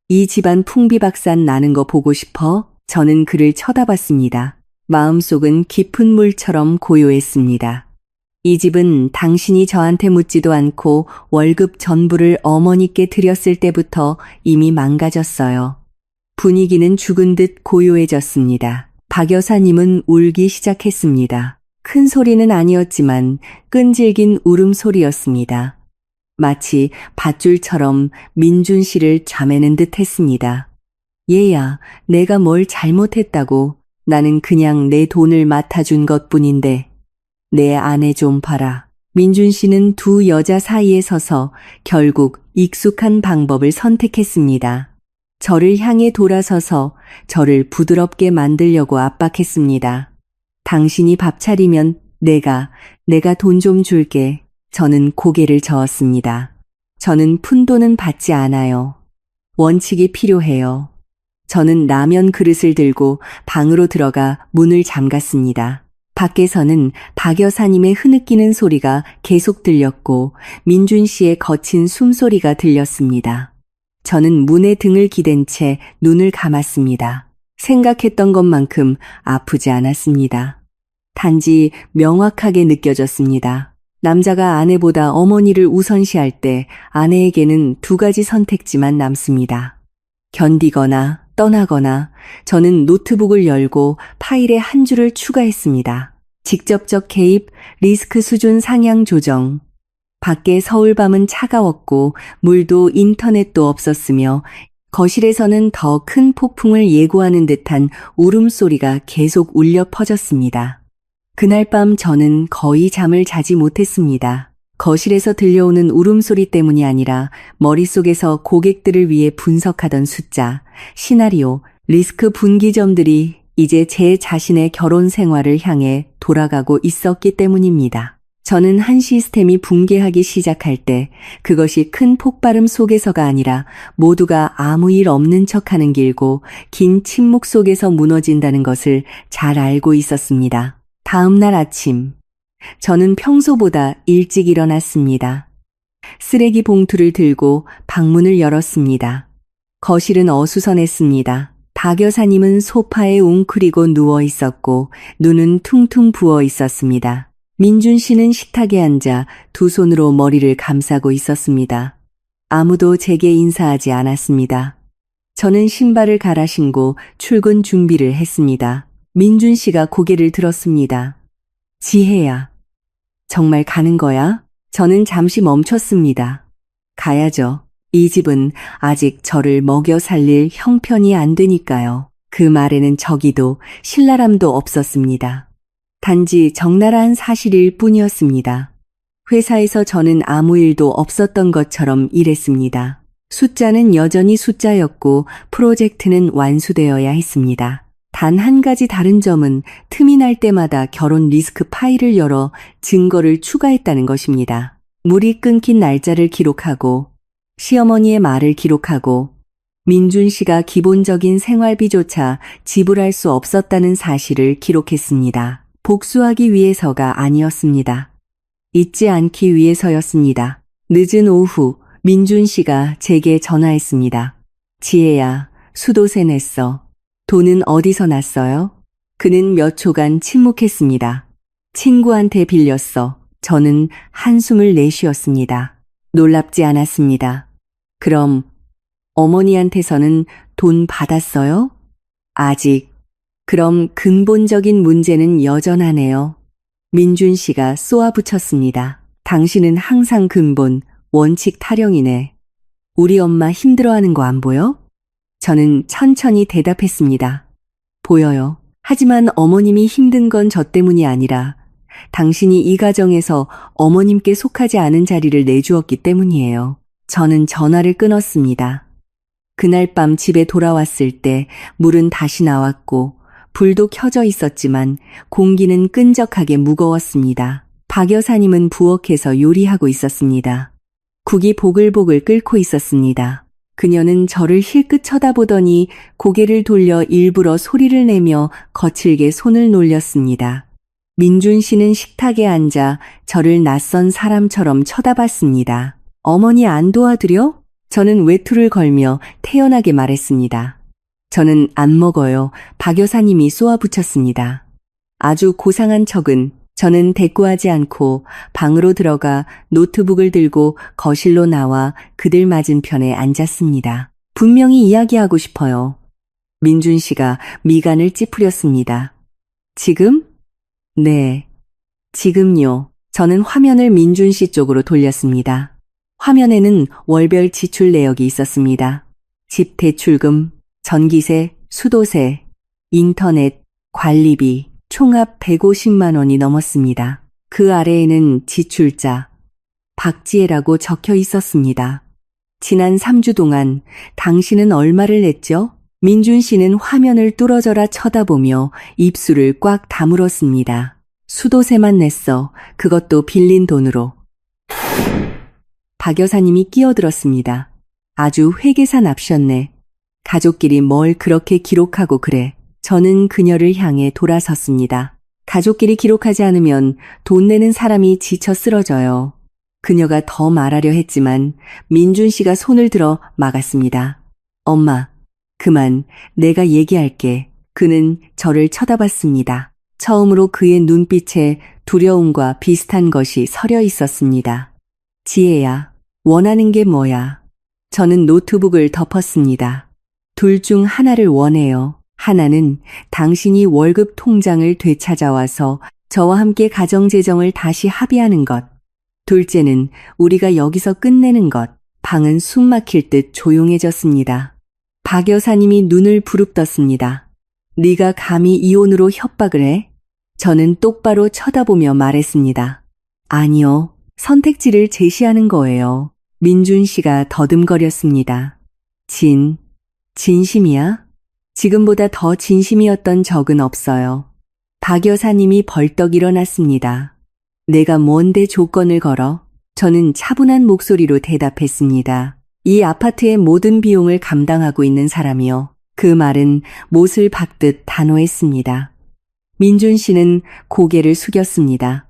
이 집안 풍비박산 나는 거 보고 싶어? 저는 그를 쳐다봤습니다. 마음속은 깊은 물처럼 고요했습니다. 이 집은 당신이 저한테 묻지도 않고 월급 전부를 어머니께 드렸을 때부터 이미 망가졌어요. 분위기는 죽은 듯 고요해졌습니다. 박 여사님은 울기 시작했습니다. 큰 소리는 아니었지만 끈질긴 울음소리였습니다. 마치 밧줄처럼 민준 씨를 잠에는 듯 했습니다. 얘야, 내가 뭘 잘못했다고. 나는 그냥 내 돈을 맡아준 것뿐인데. 내 아내 좀 봐라. 민준 씨는 두 여자 사이에 서서 결국 익숙한 방법을 선택했습니다. 저를 향해 돌아서서 저를 부드럽게 만들려고 압박했습니다. 당신이 밥 차리면 내가 돈 좀 줄게. 저는 고개를 저었습니다. 저는 푼돈은 받지 않아요. 원칙이 필요해요. 저는 라면 그릇을 들고 방으로 들어가 문을 잠갔습니다. 밖에서는 박 여사님의 흐느끼는 소리가 계속 들렸고 민준 씨의 거친 숨소리가 들렸습니다. 저는 문에 등을 기댄 채 눈을 감았습니다. 생각했던 것만큼 아프지 않았습니다. 단지 명확하게 느껴졌습니다. 남자가 아내보다 어머니를 우선시할 때 아내에게는 두 가지 선택지만 남습니다. 견디거나 떠나거나. 저는 노트북을 열고 파일에 한 줄을 추가했습니다. 직접적 개입, 리스크 수준 상향 조정. 밖에 서울 밤은 차가웠고 물도 인터넷도 없었으며 거실에서는 더 큰 폭풍을 예고하는 듯한 울음소리가 계속 울려 퍼졌습니다. 그날 밤 저는 거의 잠을 자지 못했습니다. 거실에서 들려오는 울음소리 때문이 아니라 머릿속에서 고객들을 위해 분석하던 숫자, 시나리오, 리스크 분기점들이 이제 제 자신의 결혼 생활을 향해 돌아가고 있었기 때문입니다. 저는 한 시스템이 붕괴하기 시작할 때 그것이 큰 폭발음 속에서가 아니라 모두가 아무 일 없는 척하는 길고 긴 침묵 속에서 무너진다는 것을 잘 알고 있었습니다. 다음 날 아침, 저는 평소보다 일찍 일어났습니다. 쓰레기 봉투를 들고 방문을 열었습니다. 거실은 어수선했습니다. 박 여사님은 소파에 웅크리고 누워 있었고 눈은 퉁퉁 부어 있었습니다. 민준 씨는 식탁에 앉아 두 손으로 머리를 감싸고 있었습니다. 아무도 제게 인사하지 않았습니다. 저는 신발을 갈아 신고 출근 준비를 했습니다. 민준 씨가 고개를 들었습니다. 지혜야, 정말 가는 거야? 저는 잠시 멈췄습니다. 가야죠. 이 집은 아직 저를 먹여 살릴 형편이 안 되니까요. 그 말에는 저기도 신랄함도 없었습니다. 단지 적나라한 사실일 뿐이었습니다. 회사에서 저는 아무 일도 없었던 것처럼 일했습니다. 숫자는 여전히 숫자였고 프로젝트는 완수되어야 했습니다. 단 한 가지 다른 점은 틈이 날 때마다 결혼 리스크 파일을 열어 증거를 추가했다는 것입니다. 물이 끊긴 날짜를 기록하고 시어머니의 말을 기록하고 민준 씨가 기본적인 생활비조차 지불할 수 없었다는 사실을 기록했습니다. 복수하기 위해서가 아니었습니다. 잊지 않기 위해서였습니다. 늦은 오후 민준 씨가 제게 전화했습니다. 지혜야, 수도세 냈어. 돈은 어디서 났어요? 그는 몇 초간 침묵했습니다. 친구한테 빌렸어. 저는 한숨을 내쉬었습니다. 놀랍지 않았습니다. 그럼 어머니한테서는 돈 받았어요? 아직. 그럼 근본적인 문제는 여전하네요. 민준 씨가 쏘아붙였습니다. 당신은 항상 근본, 원칙 타령이네. 우리 엄마 힘들어하는 거 안 보여? 저는 천천히 대답했습니다. 보여요. 하지만 어머님이 힘든 건 저 때문이 아니라 당신이 이 가정에서 어머님께 속하지 않은 자리를 내주었기 때문이에요. 저는 전화를 끊었습니다. 그날 밤 집에 돌아왔을 때 물은 다시 나왔고 불도 켜져 있었지만 공기는 끈적하게 무거웠습니다. 박 여사님은 부엌에서 요리하고 있었습니다. 국이 보글보글 끓고 있었습니다. 그녀는 저를 힐끗 쳐다보더니 고개를 돌려 일부러 소리를 내며 거칠게 손을 놀렸습니다. 민준 씨는 식탁에 앉아 저를 낯선 사람처럼 쳐다봤습니다. 어머니 안 도와드려? 저는 외투를 걸며 태연하게 말했습니다. 저는 안 먹어요. 박 여사님이 쏘아붙였습니다. 아주 고상한 척은 저는 대꾸하지 않고 방으로 들어가 노트북을 들고 거실로 나와 그들 맞은편에 앉았습니다. 분명히 이야기하고 싶어요. 민준 씨가 미간을 찌푸렸습니다. 지금? 네, 지금요. 저는 화면을 민준 씨 쪽으로 돌렸습니다. 화면에는 월별 지출 내역이 있었습니다. 집 대출금, 전기세, 수도세, 인터넷, 관리비, 총합 150만 원이 넘었습니다. 그 아래에는 지출자, 박지혜라고 적혀 있었습니다. 지난 3주 동안 당신은 얼마를 냈죠? 민준 씨는 화면을 뚫어져라 쳐다보며 입술을 꽉 다물었습니다. 수도세만 냈어. 그것도 빌린 돈으로. 박 여사님이 끼어들었습니다. 아주 회계사 납셨네. 가족끼리 뭘 그렇게 기록하고 그래. 저는 그녀를 향해 돌아섰습니다. 가족끼리 기록하지 않으면 돈 내는 사람이 지쳐 쓰러져요. 그녀가 더 말하려 했지만 민준 씨가 손을 들어 막았습니다. 엄마, 그만, 내가 얘기할게. 그는 저를 쳐다봤습니다. 처음으로 그의 눈빛에 두려움과 비슷한 것이 서려 있었습니다. 지혜야, 원하는 게 뭐야? 저는 노트북을 덮었습니다. 둘 중 하나를 원해요. 하나는 당신이 월급 통장을 되찾아와서 저와 함께 가정재정을 다시 합의하는 것. 둘째는 우리가 여기서 끝내는 것. 방은 숨 막힐 듯 조용해졌습니다. 박 여사님이 눈을 부릅떴습니다. 네가 감히 이혼으로 협박을 해? 저는 똑바로 쳐다보며 말했습니다. 아니요, 선택지를 제시하는 거예요. 민준 씨가 더듬거렸습니다. 진심이야? 지금보다 더 진심이었던 적은 없어요. 박 여사님이 벌떡 일어났습니다. 내가 뭔데 조건을 걸어? 저는 차분한 목소리로 대답했습니다. 이 아파트의 모든 비용을 감당하고 있는 사람이요. 그 말은 못을 박듯 단호했습니다. 민준 씨는 고개를 숙였습니다.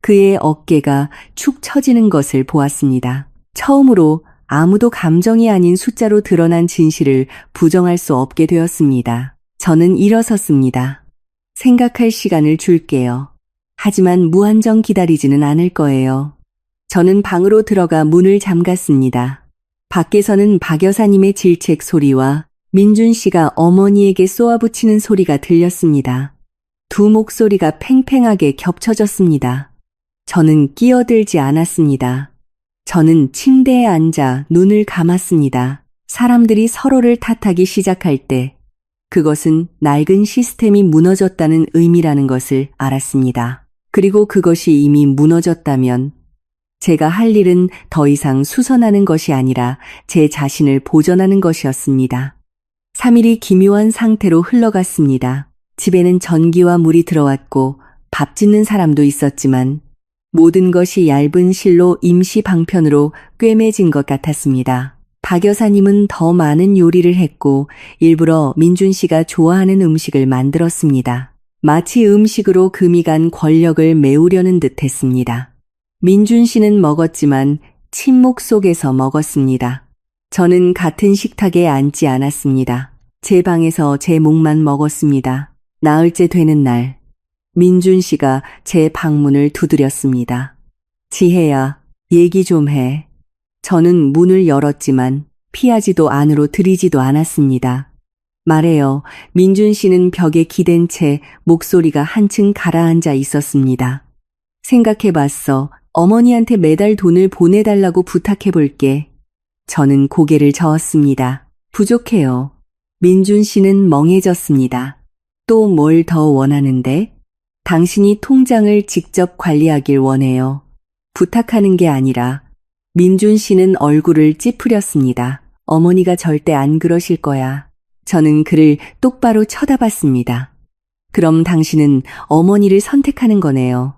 그의 어깨가 축 처지는 것을 보았습니다. 처음으로 아무도 감정이 아닌 숫자로 드러난 진실을 부정할 수 없게 되었습니다. 저는 일어섰습니다. 생각할 시간을 줄게요. 하지만 무한정 기다리지는 않을 거예요. 저는 방으로 들어가 문을 잠갔습니다. 밖에서는 박 여사님의 질책 소리와 민준 씨가 어머니에게 쏘아붙이는 소리가 들렸습니다. 두 목소리가 팽팽하게 겹쳐졌습니다. 저는 끼어들지 않았습니다. 저는 침대에 앉아 눈을 감았습니다. 사람들이 서로를 탓하기 시작할 때 그것은 낡은 시스템이 무너졌다는 의미라는 것을 알았습니다. 그리고 그것이 이미 무너졌다면 제가 할 일은 더 이상 수선하는 것이 아니라 제 자신을 보존하는 것이었습니다. 3일이 기묘한 상태로 흘러갔습니다. 집에는 전기와 물이 들어왔고 밥 짓는 사람도 있었지만 모든 것이 얇은 실로 임시 방편으로 꿰매진 것 같았습니다. 박 여사님은 더 많은 요리를 했고 일부러 민준 씨가 좋아하는 음식을 만들었습니다. 마치 음식으로 금이 간 권력을 메우려는 듯 했습니다. 민준 씨는 먹었지만 침묵 속에서 먹었습니다. 저는 같은 식탁에 앉지 않았습니다. 제 방에서 제 몫만 먹었습니다. 나흘째 되는 날, 민준 씨가 제 방문을 두드렸습니다. 지혜야, 얘기 좀 해. 저는 문을 열었지만 피하지도 안으로 들이지도 않았습니다. 말해요. 민준 씨는 벽에 기댄 채 목소리가 한층 가라앉아 있었습니다. 생각해봤어. 어머니한테 매달 돈을 보내달라고 부탁해볼게. 저는 고개를 저었습니다. 부족해요. 민준 씨는 멍해졌습니다. 또 뭘 더 원하는데? 당신이 통장을 직접 관리하길 원해요. 부탁하는 게 아니라 민준 씨는 얼굴을 찌푸렸습니다. 어머니가 절대 안 그러실 거야. 저는 그를 똑바로 쳐다봤습니다. 그럼 당신은 어머니를 선택하는 거네요.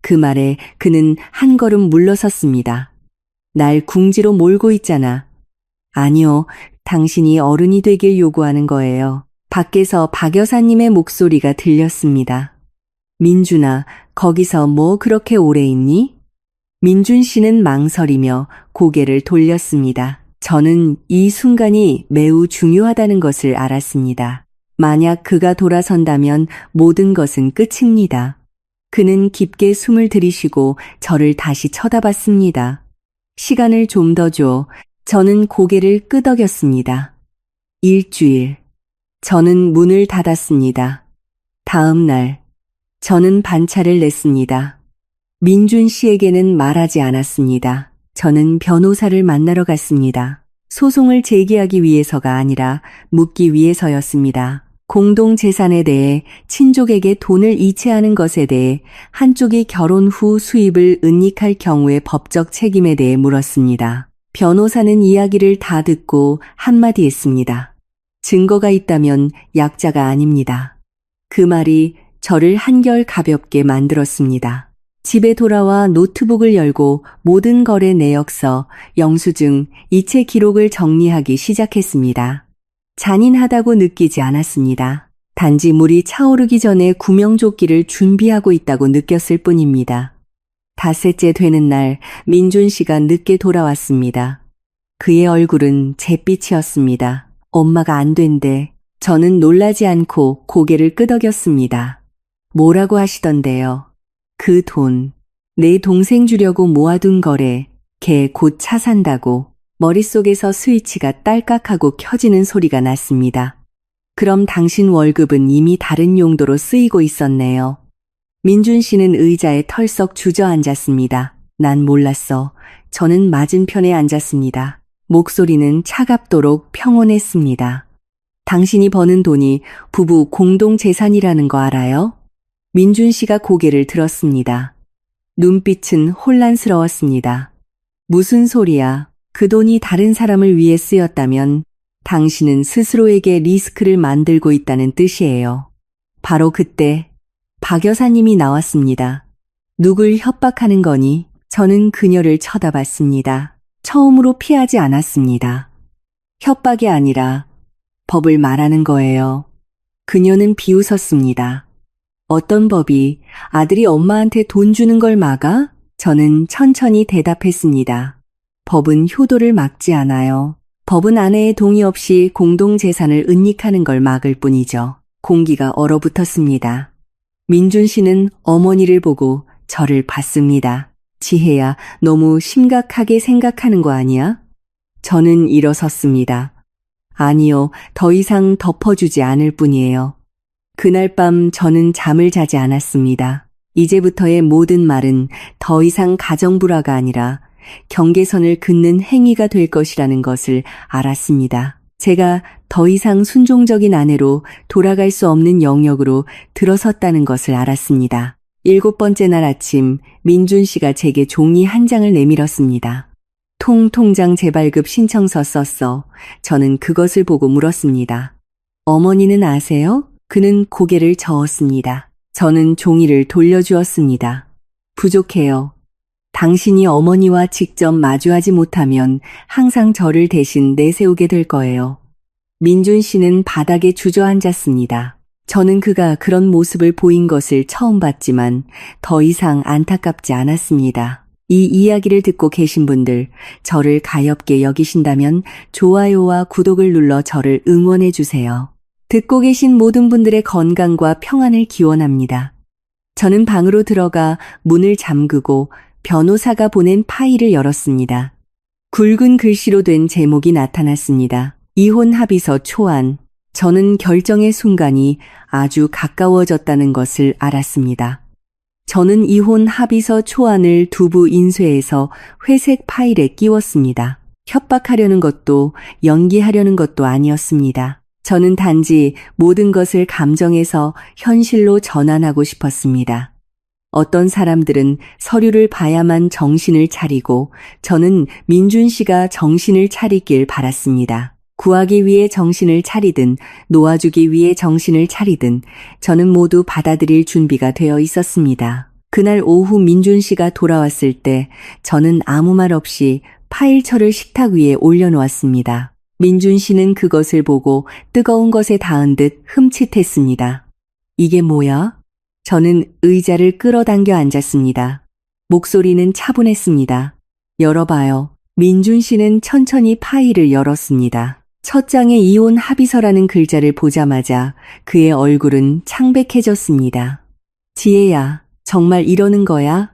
그 말에 그는 한 걸음 물러섰습니다. 날 궁지로 몰고 있잖아. 아니요, 당신이 어른이 되길 요구하는 거예요. 밖에서 박 여사님의 목소리가 들렸습니다. 민준아, 거기서 뭐 그렇게 오래 있니? 민준 씨는 망설이며 고개를 돌렸습니다. 저는 이 순간이 매우 중요하다는 것을 알았습니다. 만약 그가 돌아선다면 모든 것은 끝입니다. 그는 깊게 숨을 들이쉬고 저를 다시 쳐다봤습니다. 시간을 좀 더 줘. 저는 고개를 끄덕였습니다. 일주일. 저는 문을 닫았습니다. 다음 날, 저는 반차를 냈습니다. 민준 씨에게는 말하지 않았습니다. 저는 변호사를 만나러 갔습니다. 소송을 제기하기 위해서가 아니라 묻기 위해서였습니다. 공동재산에 대해, 친족에게 돈을 이체하는 것에 대해, 한쪽이 결혼 후 수입을 은닉할 경우의 법적 책임에 대해 물었습니다. 변호사는 이야기를 다 듣고 한마디 했습니다. 증거가 있다면 약자가 아닙니다. 그 말이 저를 한결 가볍게 만들었습니다. 집에 돌아와 노트북을 열고 모든 거래 내역서, 영수증, 이체 기록을 정리하기 시작했습니다. 잔인하다고 느끼지 않았습니다. 단지 물이 차오르기 전에 구명조끼를 준비하고 있다고 느꼈을 뿐입니다. 닷새째 되는 날 민준 씨가 늦게 돌아왔습니다. 그의 얼굴은 잿빛이었습니다. 엄마가 안 된대. 저는 놀라지 않고 고개를 끄덕였습니다. 뭐라고 하시던데요? 그 돈, 내 동생 주려고 모아둔 거래, 걔 곧 차 산다고. 머릿속에서 스위치가 딸깍하고 켜지는 소리가 났습니다. 그럼 당신 월급은 이미 다른 용도로 쓰이고 있었네요. 민준 씨는 의자에 털썩 주저앉았습니다. 난 몰랐어. 저는 맞은편에 앉았습니다. 목소리는 차갑도록 평온했습니다. 당신이 버는 돈이 부부 공동 재산이라는 거 알아요? 민준 씨가 고개를 들었습니다. 눈빛은 혼란스러웠습니다. 무슨 소리야? 그 돈이 다른 사람을 위해 쓰였다면 당신은 스스로에게 리스크를 만들고 있다는 뜻이에요. 바로 그때 박 여사님이 나왔습니다. 누굴 협박하는 거니? 저는 그녀를 쳐다봤습니다. 처음으로 피하지 않았습니다. 협박이 아니라 법을 말하는 거예요. 그녀는 비웃었습니다. 어떤 법이 아들이 엄마한테 돈 주는 걸 막아? 저는 천천히 대답했습니다. 법은 효도를 막지 않아요. 법은 아내의 동의 없이 공동재산을 은닉하는 걸 막을 뿐이죠. 공기가 얼어붙었습니다. 민준 씨는 어머니를 보고 저를 봤습니다. 지혜야, 너무 심각하게 생각하는 거 아니야? 저는 일어섰습니다. 아니요, 더 이상 덮어주지 않을 뿐이에요. 그날 밤 저는 잠을 자지 않았습니다. 이제부터의 모든 말은 더 이상 가정불화가 아니라 경계선을 긋는 행위가 될 것이라는 것을 알았습니다. 제가 더 이상 순종적인 아내로 돌아갈 수 없는 영역으로 들어섰다는 것을 알았습니다. 7번째 날 아침 민준 씨가 제게 종이 한 장을 내밀었습니다. 통장 재발급 신청서 썼어. 저는 그것을 보고 물었습니다. 어머니는 아세요? 그는 고개를 저었습니다. 저는 종이를 돌려주었습니다. 부족해요. 당신이 어머니와 직접 마주하지 못하면 항상 저를 대신 내세우게 될 거예요. 민준 씨는 바닥에 주저앉았습니다. 저는 그가 그런 모습을 보인 것을 처음 봤지만 더 이상 안타깝지 않았습니다. 이 이야기를 듣고 계신 분들, 저를 가엾게 여기신다면 좋아요와 구독을 눌러 저를 응원해 주세요. 듣고 계신 모든 분들의 건강과 평안을 기원합니다. 저는 방으로 들어가 문을 잠그고 변호사가 보낸 파일을 열었습니다. 굵은 글씨로 된 제목이 나타났습니다. 이혼 합의서 초안. 저는 결정의 순간이 아주 가까워졌다는 것을 알았습니다. 저는 이혼 합의서 초안을 두부 인쇄해서 회색 파일에 끼웠습니다. 협박하려는 것도 연기하려는 것도 아니었습니다. 저는 단지 모든 것을 감정에서 현실로 전환하고 싶었습니다. 어떤 사람들은 서류를 봐야만 정신을 차리고 저는 민준 씨가 정신을 차리길 바랐습니다. 구하기 위해 정신을 차리든 놓아주기 위해 정신을 차리든 저는 모두 받아들일 준비가 되어 있었습니다. 그날 오후 민준 씨가 돌아왔을 때 저는 아무 말 없이 파일철을 식탁 위에 올려놓았습니다. 민준 씨는 그것을 보고 뜨거운 것에 닿은 듯 흠칫했습니다. 이게 뭐야? 저는 의자를 끌어당겨 앉았습니다. 목소리는 차분했습니다. 열어봐요. 민준 씨는 천천히 파일을 열었습니다. 첫 장에 이혼 합의서라는 글자를 보자마자 그의 얼굴은 창백해졌습니다. 지혜야, 정말 이러는 거야?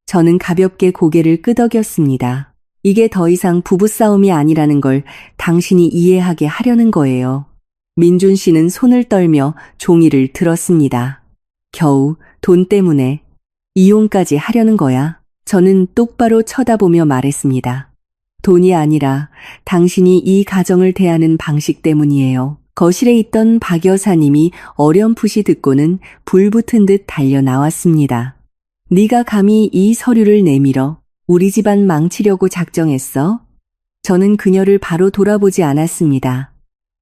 저는 가볍게 고개를 끄덕였습니다. 이게 더 이상 부부싸움이 아니라는 걸 당신이 이해하게 하려는 거예요. 민준 씨는 손을 떨며 종이를 들었습니다. 겨우 돈 때문에 이혼까지 하려는 거야? 저는 똑바로 쳐다보며 말했습니다. 돈이 아니라 당신이 이 가정을 대하는 방식 때문이에요. 거실에 있던 박 여사님이 어렴풋이 듣고는 불붙은 듯 달려 나왔습니다. 네가 감히 이 서류를 내밀어 우리 집안 망치려고 작정했어? 저는 그녀를 바로 돌아보지 않았습니다.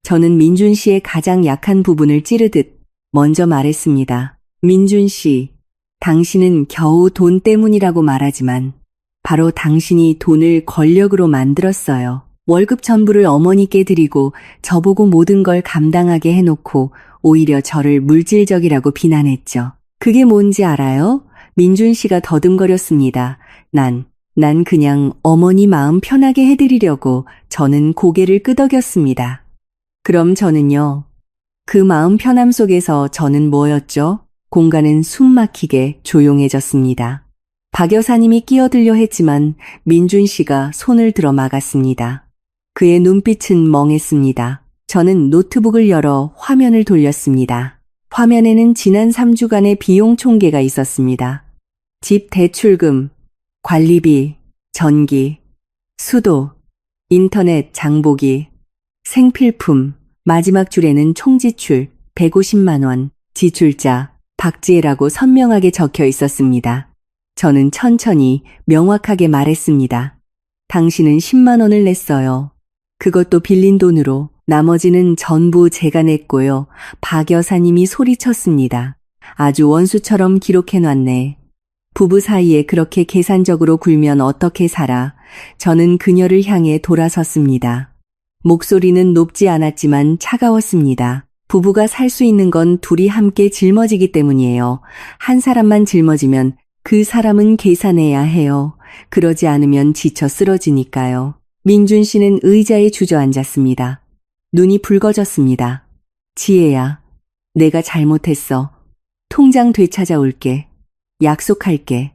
저는 민준 씨의 가장 약한 부분을 찌르듯 먼저 말했습니다. 민준 씨, 당신은 겨우 돈 때문이라고 말하지만 바로 당신이 돈을 권력으로 만들었어요. 월급 전부를 어머니께 드리고 저보고 모든 걸 감당하게 해놓고 오히려 저를 물질적이라고 비난했죠. 그게 뭔지 알아요? 민준 씨가 더듬거렸습니다. 난 그냥 어머니 마음 편하게 해드리려고. 저는 고개를 끄덕였습니다. 그럼 저는요? 그 마음 편함 속에서 저는 뭐였죠? 공간은 숨막히게 조용해졌습니다. 박 여사님이 끼어들려 했지만 민준 씨가 손을 들어 막았습니다. 그의 눈빛은 멍했습니다. 저는 노트북을 열어 화면을 돌렸습니다. 화면에는 지난 3주간의 비용 총계가 있었습니다. 집 대출금, 관리비, 전기, 수도, 인터넷 장보기, 생필품, 마지막 줄에는 총지출 150만 원, 지출자 박지혜라고 선명하게 적혀 있었습니다. 저는 천천히 명확하게 말했습니다. 당신은 10만 원을 냈어요. 그것도 빌린 돈으로. 나머지는 전부 제가 냈고요. 박 여사님이 소리쳤습니다. 아주 원수처럼 기록해놨네. 부부 사이에 그렇게 계산적으로 굴면 어떻게 살아? 저는 그녀를 향해 돌아섰습니다. 목소리는 높지 않았지만 차가웠습니다. 부부가 살 수 있는 건 둘이 함께 짊어지기 때문이에요. 한 사람만 짊어지면 그 사람은 계산해야 해요. 그러지 않으면 지쳐 쓰러지니까요. 민준 씨는 의자에 주저앉았습니다. 눈이 붉어졌습니다. 지혜야, 내가 잘못했어. 통장 되찾아올게. 약속할게.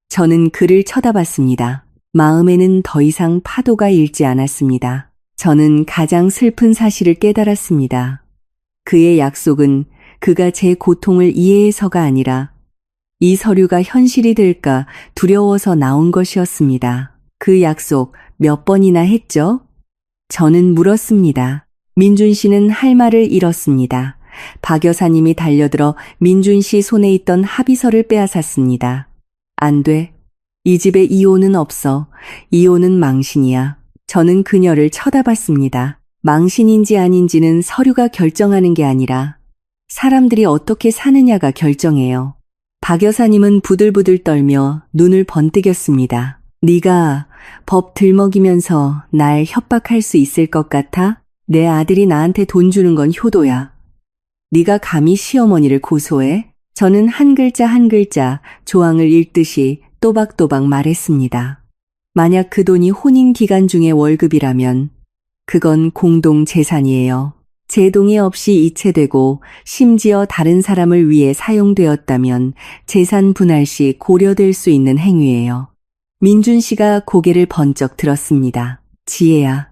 저는 그를 쳐다봤습니다. 마음에는 더 이상 파도가 일지 않았습니다. 저는 가장 슬픈 사실을 깨달았습니다. 그의 약속은 그가 제 고통을 이해해서가 아니라 이 서류가 현실이 될까 두려워서 나온 것이었습니다. 그 약속 몇 번이나 했죠? 저는 물었습니다. 민준 씨는 할 말을 잃었습니다. 박 여사님이 달려들어 민준 씨 손에 있던 합의서를 빼앗았습니다. 안 돼. 이 집에 이혼은 없어. 이혼은 망신이야. 저는 그녀를 쳐다봤습니다. 망신인지 아닌지는 서류가 결정하는 게 아니라 사람들이 어떻게 사느냐가 결정해요. 박 여사님은 부들부들 떨며 눈을 번뜩였습니다. 네가 법 들먹이면서 날 협박할 수 있을 것 같아? 내 아들이 나한테 돈 주는 건 효도야. 네가 감히 시어머니를 고소해? 저는 한 글자 한 글자 조항을 읽듯이 또박또박 말했습니다. 만약 그 돈이 혼인 기간 중의 월급이라면 그건 공동 재산이에요. 제 동의 없이 이체되고 심지어 다른 사람을 위해 사용되었다면 재산 분할 시 고려될 수 있는 행위예요. 민준 씨가 고개를 번쩍 들었습니다. 지혜야,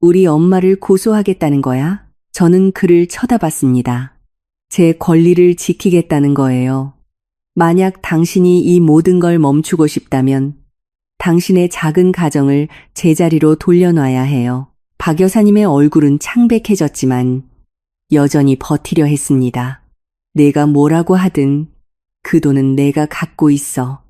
우리 엄마를 고소하겠다는 거야? 저는 그를 쳐다봤습니다. 제 권리를 지키겠다는 거예요. 만약 당신이 이 모든 걸 멈추고 싶다면 당신의 작은 가정을 제자리로 돌려놔야 해요. 박 여사님의 얼굴은 창백해졌지만 여전히 버티려 했습니다. 내가 뭐라고 하든 그 돈은 내가 갖고 있어.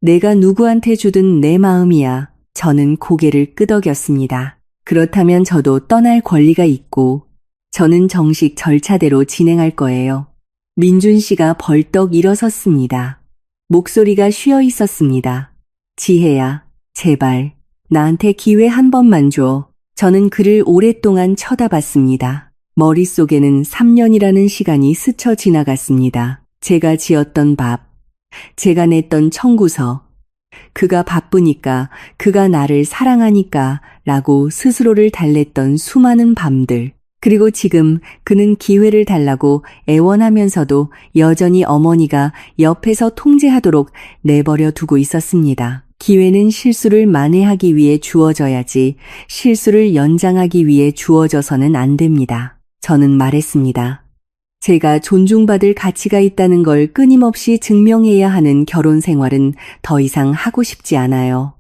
내가 누구한테 주든 내 마음이야. 저는 고개를 끄덕였습니다. 그렇다면 저도 떠날 권리가 있고 저는 정식 절차대로 진행할 거예요. 민준 씨가 벌떡 일어섰습니다. 목소리가 쉬어 있었습니다. 지혜야, 제발 나한테 기회 한 번만 줘. 저는 그를 오랫동안 쳐다봤습니다. 머릿속에는 3년이라는 시간이 스쳐 지나갔습니다. 제가 지었던 밥, 제가 냈던 청구서, 그가 바쁘니까, 그가 나를 사랑하니까 라고 스스로를 달랬던 수많은 밤들. 그리고 지금 그는 기회를 달라고 애원하면서도 여전히 어머니가 옆에서 통제하도록 내버려 두고 있었습니다. 기회는 실수를 만회하기 위해 주어져야지 실수를 연장하기 위해 주어져서는 안 됩니다. 저는 말했습니다. 제가 존중받을 가치가 있다는 걸 끊임없이 증명해야 하는 결혼 생활은 더 이상 하고 싶지 않아요.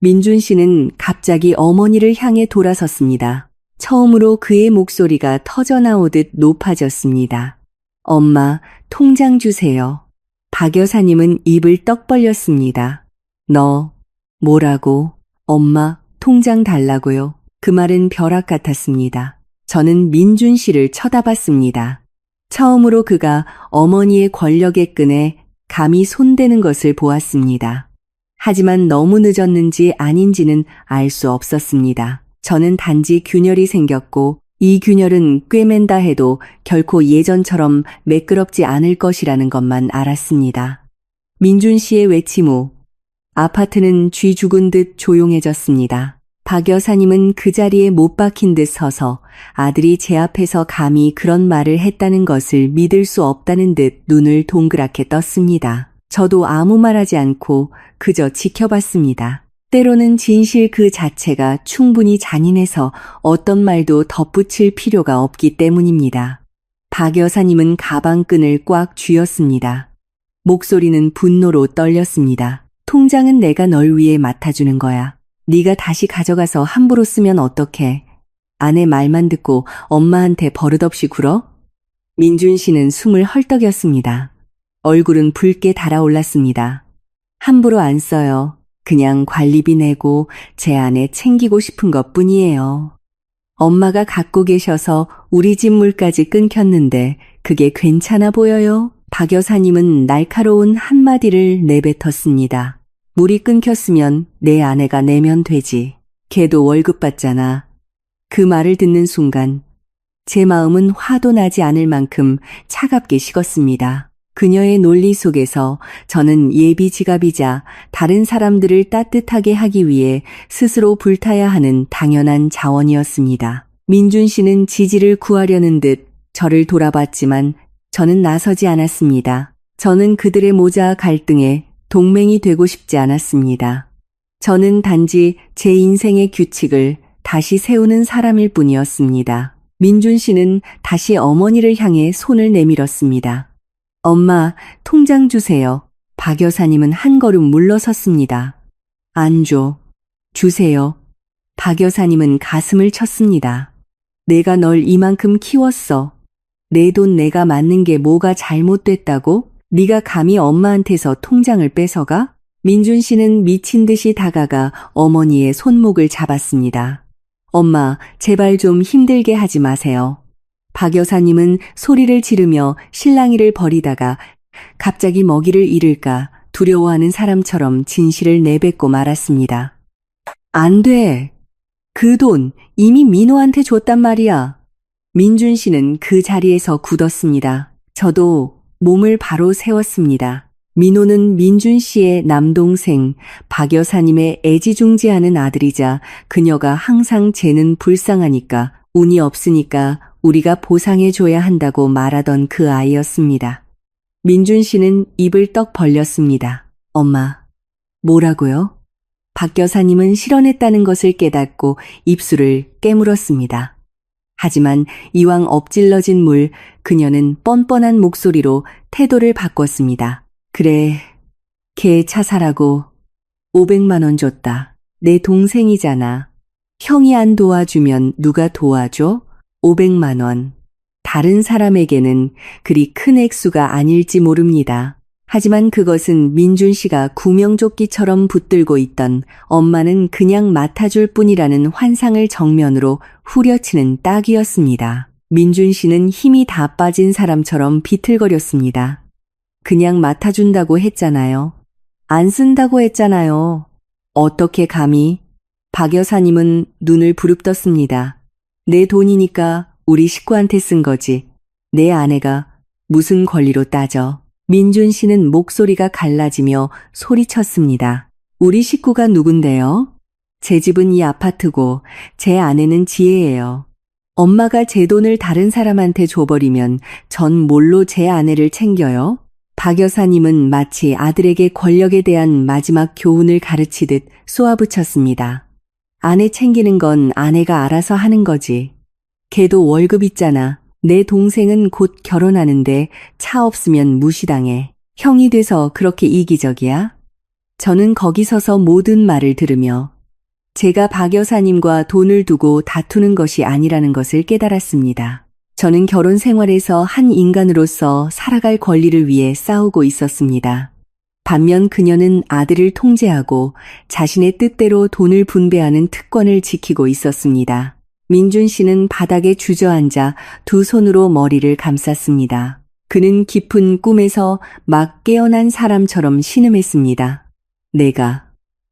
민준 씨는 갑자기 어머니를 향해 돌아섰습니다. 처음으로 그의 목소리가 터져나오듯 높아졌습니다. 엄마, 통장 주세요. 박 여사님은 입을 떡 벌렸습니다. 너, 뭐라고? 엄마, 통장 달라고요. 그 말은 벼락 같았습니다. 저는 민준 씨를 쳐다봤습니다. 처음으로 그가 어머니의 권력의 끈에 감히 손대는 것을 보았습니다. 하지만 너무 늦었는지 아닌지는 알 수 없었습니다. 저는 단지 균열이 생겼고 이 균열은 꿰맨다 해도 결코 예전처럼 매끄럽지 않을 것이라는 것만 알았습니다. 민준 씨의 외침 후 아파트는 쥐 죽은 듯 조용해졌습니다. 박 여사님은 그 자리에 못 박힌 듯 서서 아들이 제 앞에서 감히 그런 말을 했다는 것을 믿을 수 없다는 듯 눈을 동그랗게 떴습니다. 저도 아무 말하지 않고 그저 지켜봤습니다. 때로는 진실 그 자체가 충분히 잔인해서 어떤 말도 덧붙일 필요가 없기 때문입니다. 박 여사님은 가방끈을 꽉 쥐었습니다. 목소리는 분노로 떨렸습니다. 통장은 내가 널 위해 맡아주는 거야. 네가 다시 가져가서 함부로 쓰면 어떡해. 아내 말만 듣고 엄마한테 버릇없이 굴어? 민준 씨는 숨을 헐떡였습니다. 얼굴은 붉게 달아올랐습니다. 함부로 안 써요. 그냥 관리비 내고 제 아내 챙기고 싶은 것뿐이에요. 엄마가 갖고 계셔서 우리 집 물까지 끊겼는데 그게 괜찮아 보여요? 박 여사님은 날카로운 한마디를 내뱉었습니다. 물이 끊겼으면 내 아내가 내면 되지. 걔도 월급 받잖아. 그 말을 듣는 순간 제 마음은 화도 나지 않을 만큼 차갑게 식었습니다. 그녀의 논리 속에서 저는 예비 지갑이자 다른 사람들을 따뜻하게 하기 위해 스스로 불타야 하는 당연한 자원이었습니다. 민준 씨는 지지를 구하려는 듯 저를 돌아봤지만 저는 나서지 않았습니다. 저는 그들의 모자 갈등에 동맹이 되고 싶지 않았습니다. 저는 단지 제 인생의 규칙을 다시 세우는 사람일 뿐이었습니다. 민준 씨는 다시 어머니를 향해 손을 내밀었습니다. 엄마, 통장 주세요. 박 여사님은 한 걸음 물러섰습니다. 안 줘. 주세요. 박 여사님은 가슴을 쳤습니다. 내가 널 이만큼 키웠어. 내 돈 내가 맞는 게 뭐가 잘못됐다고? 네가 감히 엄마한테서 통장을 뺏어가? 민준 씨는 미친 듯이 다가가 어머니의 손목을 잡았습니다. 엄마, 제발 좀 힘들게 하지 마세요. 박 여사님은 소리를 지르며 실랑이를 벌이다가 갑자기 먹이를 잃을까 두려워하는 사람처럼 진실을 내뱉고 말았습니다. 안 돼. 그 돈 이미 민호한테 줬단 말이야. 민준 씨는 그 자리에서 굳었습니다. 저도 몸을 바로 세웠습니다. 민호는 민준 씨의 남동생 박 여사님의 애지중지하는 아들이자 그녀가 항상 쟤는 불쌍하니까 운이 없으니까 우리가 보상해줘야 한다고 말하던 그 아이였습니다. 민준 씨는 입을 떡 벌렸습니다. 엄마, 뭐라고요? 박 여사님은 실언했다는 것을 깨닫고 입술을 깨물었습니다. 하지만 이왕 엎질러진 물, 그녀는 뻔뻔한 목소리로 태도를 바꿨습니다. 그래, 걔 차 사라고 500만 원 줬다. 내 동생이잖아. 형이 안 도와주면 누가 도와줘? 500만 원. 다른 사람에게는 그리 큰 액수가 아닐지 모릅니다. 하지만 그것은 민준 씨가 구명조끼처럼 붙들고 있던 엄마는 그냥 맡아줄 뿐이라는 환상을 정면으로 후려치는 딱이었습니다. 민준 씨는 힘이 다 빠진 사람처럼 비틀거렸습니다. 그냥 맡아준다고 했잖아요. 안 쓴다고 했잖아요. 어떻게 감히? 박 여사님은 눈을 부릅떴습니다. 내 돈이니까 우리 식구한테 쓴 거지. 내 아내가 무슨 권리로 따져. 민준 씨는 목소리가 갈라지며 소리쳤습니다. 우리 식구가 누군데요? 제 집은 이 아파트고 제 아내는 지혜예요. 엄마가 제 돈을 다른 사람한테 줘버리면 전 뭘로 제 아내를 챙겨요? 박 여사님은 마치 아들에게 권력에 대한 마지막 교훈을 가르치듯 쏘아붙였습니다. 아내 챙기는 건 아내가 알아서 하는 거지. 걔도 월급 있잖아. 내 동생은 곧 결혼하는데 차 없으면 무시당해. 형이 돼서 그렇게 이기적이야? 저는 거기 서서 모든 말을 들으며 제가 박 여사님과 돈을 두고 다투는 것이 아니라는 것을 깨달았습니다. 저는 결혼 생활에서 한 인간으로서 살아갈 권리를 위해 싸우고 있었습니다. 반면 그녀는 아들을 통제하고 자신의 뜻대로 돈을 분배하는 특권을 지키고 있었습니다. 민준 씨는 바닥에 주저앉아 두 손으로 머리를 감쌌습니다. 그는 깊은 꿈에서 막 깨어난 사람처럼 신음했습니다.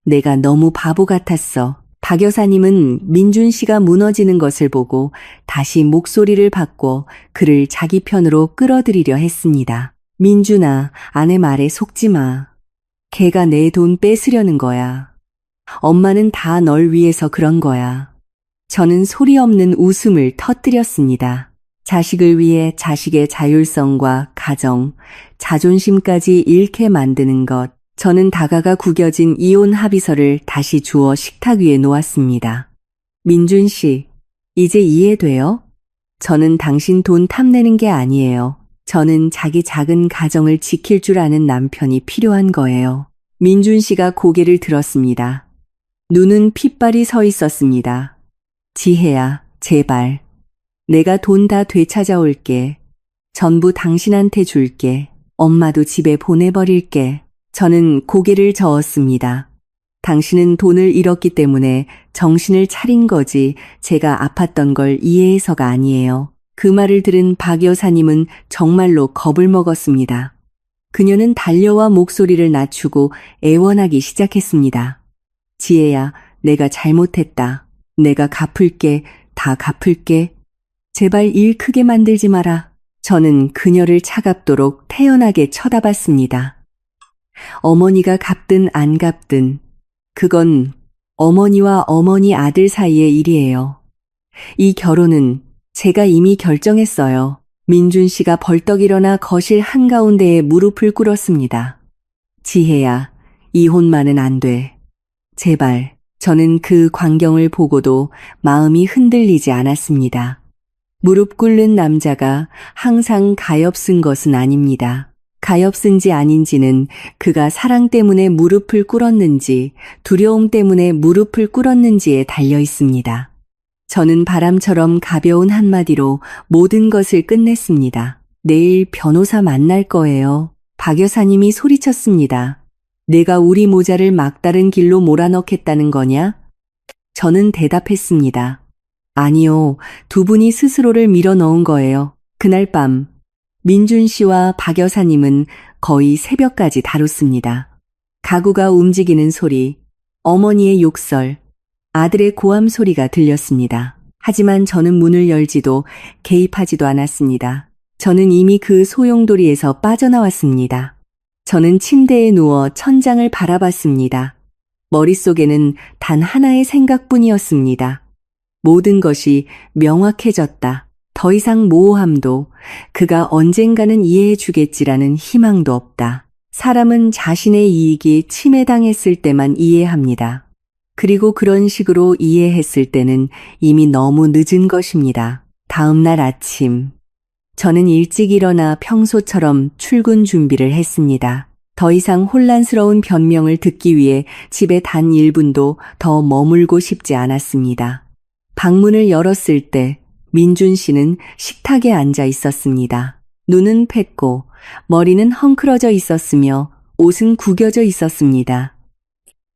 내가 너무 바보 같았어. 박 여사님은 민준 씨가 무너지는 것을 보고 다시 목소리를 바꿔 그를 자기 편으로 끌어들이려 했습니다. 민준아, 아내 말에 속지 마. 걔가 내 돈 뺏으려는 거야. 엄마는 다 널 위해서 그런 거야. 저는 소리 없는 웃음을 터뜨렸습니다. 자식을 위해 자식의 자율성과 가정, 자존심까지 잃게 만드는 것. 저는 다가가 구겨진 이혼 합의서를 다시 주워 식탁 위에 놓았습니다. 민준 씨, 이제 이해돼요? 저는 당신 돈 탐내는 게 아니에요. 저는 자기 작은 가정을 지킬 줄 아는 남편이 필요한 거예요. 민준 씨가 고개를 들었습니다. 눈은 핏발이 서 있었습니다. 지혜야, 제발. 내가 돈 다 되찾아올게. 전부 당신한테 줄게. 엄마도 집에 보내버릴게. 저는 고개를 저었습니다. 당신은 돈을 잃었기 때문에 정신을 차린 거지 제가 아팠던 걸 이해해서가 아니에요. 그 말을 들은 박 여사님은 정말로 겁을 먹었습니다. 그녀는 달려와 목소리를 낮추고 애원하기 시작했습니다. 지혜야, 내가 잘못했다. 내가 갚을게. 다 갚을게. 제발 일 크게 만들지 마라. 저는 그녀를 차갑도록 태연하게 쳐다봤습니다. 어머니가 갚든 안 갚든 그건 어머니와 어머니 아들 사이의 일이에요. 이 결혼은 제가 이미 결정했어요. 민준 씨가 벌떡 일어나 거실 한가운데에 무릎을 꿇었습니다. 지혜야, 이혼만은 안 돼. 제발. 저는 그 광경을 보고도 마음이 흔들리지 않았습니다. 무릎 꿇는 남자가 항상 가엾은 것은 아닙니다. 가엾은지 아닌지는 그가 사랑 때문에 무릎을 꿇었는지 두려움 때문에 무릎을 꿇었는지에 달려 있습니다. 저는 바람처럼 가벼운 한마디로 모든 것을 끝냈습니다. 내일 변호사 만날 거예요. 박 여사님이 소리쳤습니다. 내가 우리 모자를 막다른 길로 몰아넣겠다는 거냐? 저는 대답했습니다. 아니요, 두 분이 스스로를 밀어넣은 거예요. 그날 밤 민준 씨와 박 여사님은 거의 새벽까지 다뤘습니다. 가구가 움직이는 소리, 어머니의 욕설, 아들의 고함 소리가 들렸습니다. 하지만 저는 문을 열지도 개입하지도 않았습니다. 저는 이미 그 소용돌이에서 빠져나왔습니다. 저는 침대에 누워 천장을 바라봤습니다. 머릿속에는 단 하나의 생각뿐이었습니다. 모든 것이 명확해졌다. 더 이상 모호함도, 그가 언젠가는 이해해 주겠지라는 희망도 없다. 사람은 자신의 이익이 침해당했을 때만 이해합니다. 그리고 그런 식으로 이해했을 때는 이미 너무 늦은 것입니다. 다음 날 아침, 저는 일찍 일어나 평소처럼 출근 준비를 했습니다. 더 이상 혼란스러운 변명을 듣기 위해 집에 단 1분도 더 머물고 싶지 않았습니다. 방문을 열었을 때 민준 씨는 식탁에 앉아 있었습니다. 눈은 팼고 머리는 헝클어져 있었으며 옷은 구겨져 있었습니다.